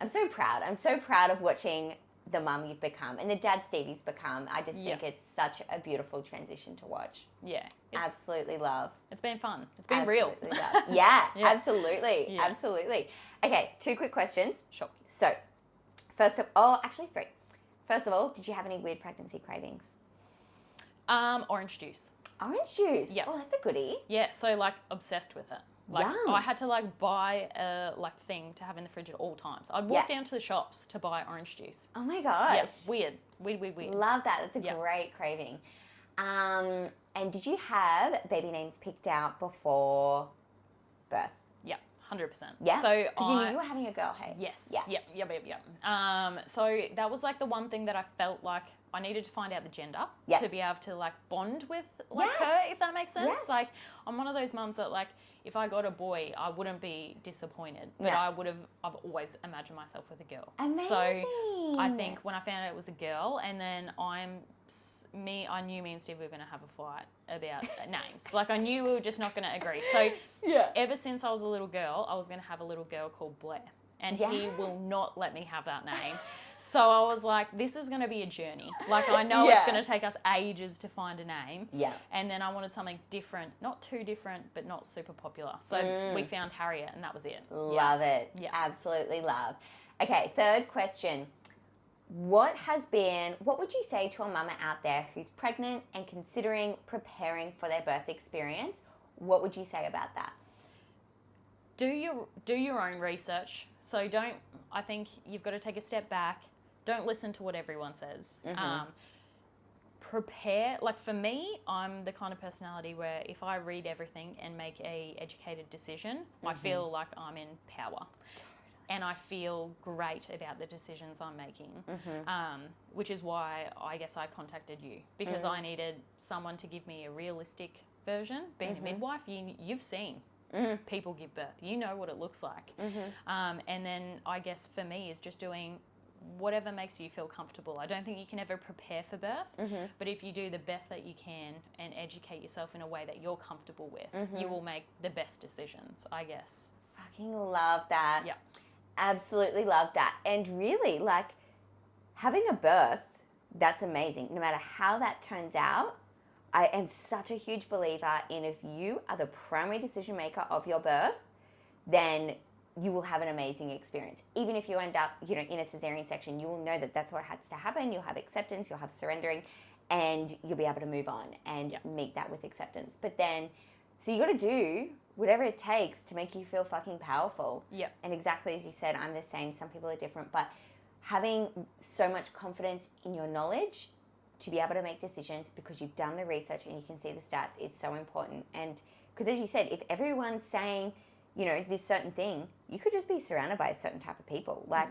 I'm so proud. I'm so proud of watching the mum you've become and the dad Stevie's become. I just think it's such a beautiful transition to watch. Yeah. Absolutely love. It's been fun. It's been Absolutely real. love. Yeah, absolutely. Yeah. Absolutely. Okay, 2 quick questions. Sure. So, actually 3. First of all, did you have any weird pregnancy cravings? Orange juice. Orange juice? Yeah. Oh, that's a goodie. Yeah, so like obsessed with it. Like, Yum. I had to like buy a like thing to have in the fridge at all times. I'd walk down to the shops to buy orange juice. Oh my gosh. Yeah, weird. Love that. That's a great craving. And did you have baby names picked out before birth? Yeah, 100%. Yeah. So because you knew you were having a girl, hey? Yes. Yeah. Yep. So that was like the one thing that I felt like I needed to find out the gender to be able to like bond with like her, if that makes sense. Yes. Like, I'm one of those mums that like, if I got a boy, I wouldn't be disappointed, but I've always imagined myself with a girl. Amazing. So I think when I found out it was a girl, and then I knew me and Steve were going to have a fight about names. Like, I knew we were just not going to agree. So ever since I was a little girl, I was going to have a little girl called Blair, and he will not let me have that name. So I was like, this is going to be a journey. Like, I know it's going to take us ages to find a name. Yeah. And then I wanted something different, not too different, but not super popular. So we found Harriet, and that was it. Love it. Yeah. Absolutely love. Okay, 3rd question. What would you say to a mama out there who's pregnant and considering preparing for their birth experience? What would you say about that? Do your own research. So I think you've got to take a step back. Don't listen to what everyone says. Prepare. Like, for me, I'm the kind of personality where if I read everything and make a educated decision, I feel like I'm in power. And I feel great about the decisions I'm making, which is why I guess I contacted you, because I needed someone to give me a realistic version. Being a midwife, you've seen people give birth. You know what it looks like. And then I guess for me is just doing whatever makes you feel comfortable. I don't think you can ever prepare for birth, but if you do the best that you can and educate yourself in a way that you're comfortable with, you will make the best decisions, I guess. Fucking love that. Yeah. Absolutely love that. And really, like, having a birth, that's amazing. No matter how that turns out, I am such a huge believer in if you are the primary decision maker of your birth, then you will have an amazing experience. Even if you end up, in a cesarean section, you will know that that's what has to happen. You'll have acceptance, you'll have surrendering, and you'll be able to move on and meet that with acceptance. But then, so you got to do whatever it takes to make you feel fucking powerful. Yep. And exactly as you said, I'm the same. Some people are different, but having so much confidence in your knowledge to be able to make decisions because you've done the research and you can see the stats is so important. And because as you said, if everyone's saying, this certain thing, you could just be surrounded by a certain type of people. Like,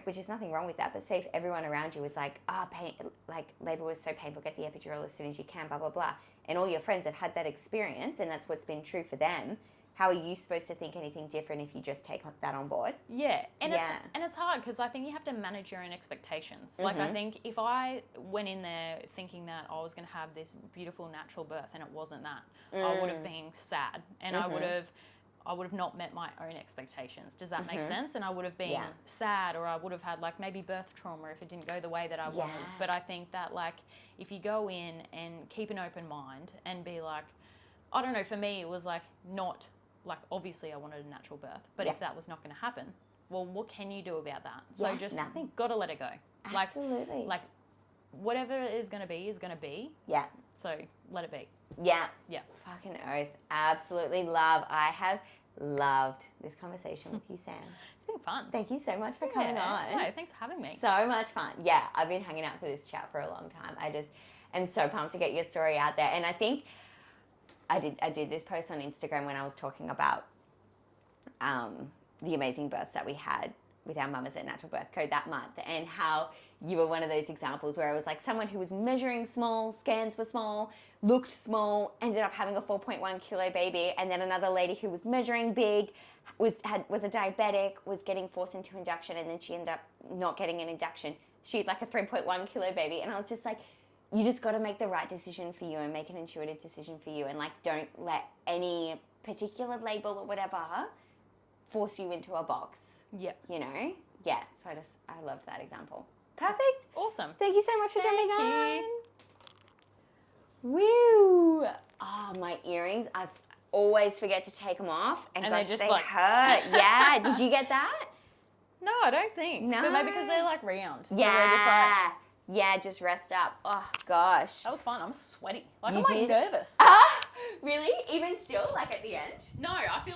which is nothing wrong with that. But say if everyone around you was like, pain, like labor was so painful, get the epidural as soon as you can, blah, blah, blah. And all your friends have had that experience and that's what's been true for them. How are you supposed to think anything different if you just take that on board? Yeah, and it's hard because I think you have to manage your own expectations. Like I think if I went in there thinking that I was going to have this beautiful natural birth and it wasn't that, I would have been sad and I would have not met my own expectations. Does that make sense? And I would have been sad, or I would have had like maybe birth trauma if it didn't go the way that I wanted. But I think that like if you go in and keep an open mind and be like, I don't know, for me it was like not like obviously I wanted a natural birth, but if that was not going to happen, well, what can you do about that? So just nothing. Got to let it go. Absolutely. Like whatever is going to be is going to be. Yeah. So let it be. Yeah. Yeah. Fucking oath. Absolutely love. I have loved this conversation with you, Sam. It's been fun. Thank you so much for coming on. No, thanks for having me. So much fun. Yeah, I've been hanging out for this chat for a long time. I just am so pumped to get your story out there. And I think I did this post on Instagram when I was talking about the amazing births that we had with our Mamas at Natural Birth Code that month, and how you were one of those examples where it was like someone who was measuring small, scans were small, looked small, ended up having a 4.1 kilo baby, and then another lady who was measuring big, was a diabetic, was getting forced into induction, and then she ended up not getting an induction. She had like a 3.1 kilo baby, and I was just like, you just got to make the right decision for you and make an intuitive decision for you, and like don't let any particular label or whatever force you into a box. Yeah. Yeah. So I loved that example. Perfect. Awesome. Thank you so much for jumping Thank on. you. Woo. Oh, my earrings. I always forget to take them off, and gosh, just they like hurt. Yeah. Did you get that? No, I don't think. No. But maybe because they're like round. So Yeah. we're just like, yeah, just rest up. Oh, gosh. that was fun. I'm sweaty. Like You I'm like did? nervous. Really? Even still, like at the end? No, I feel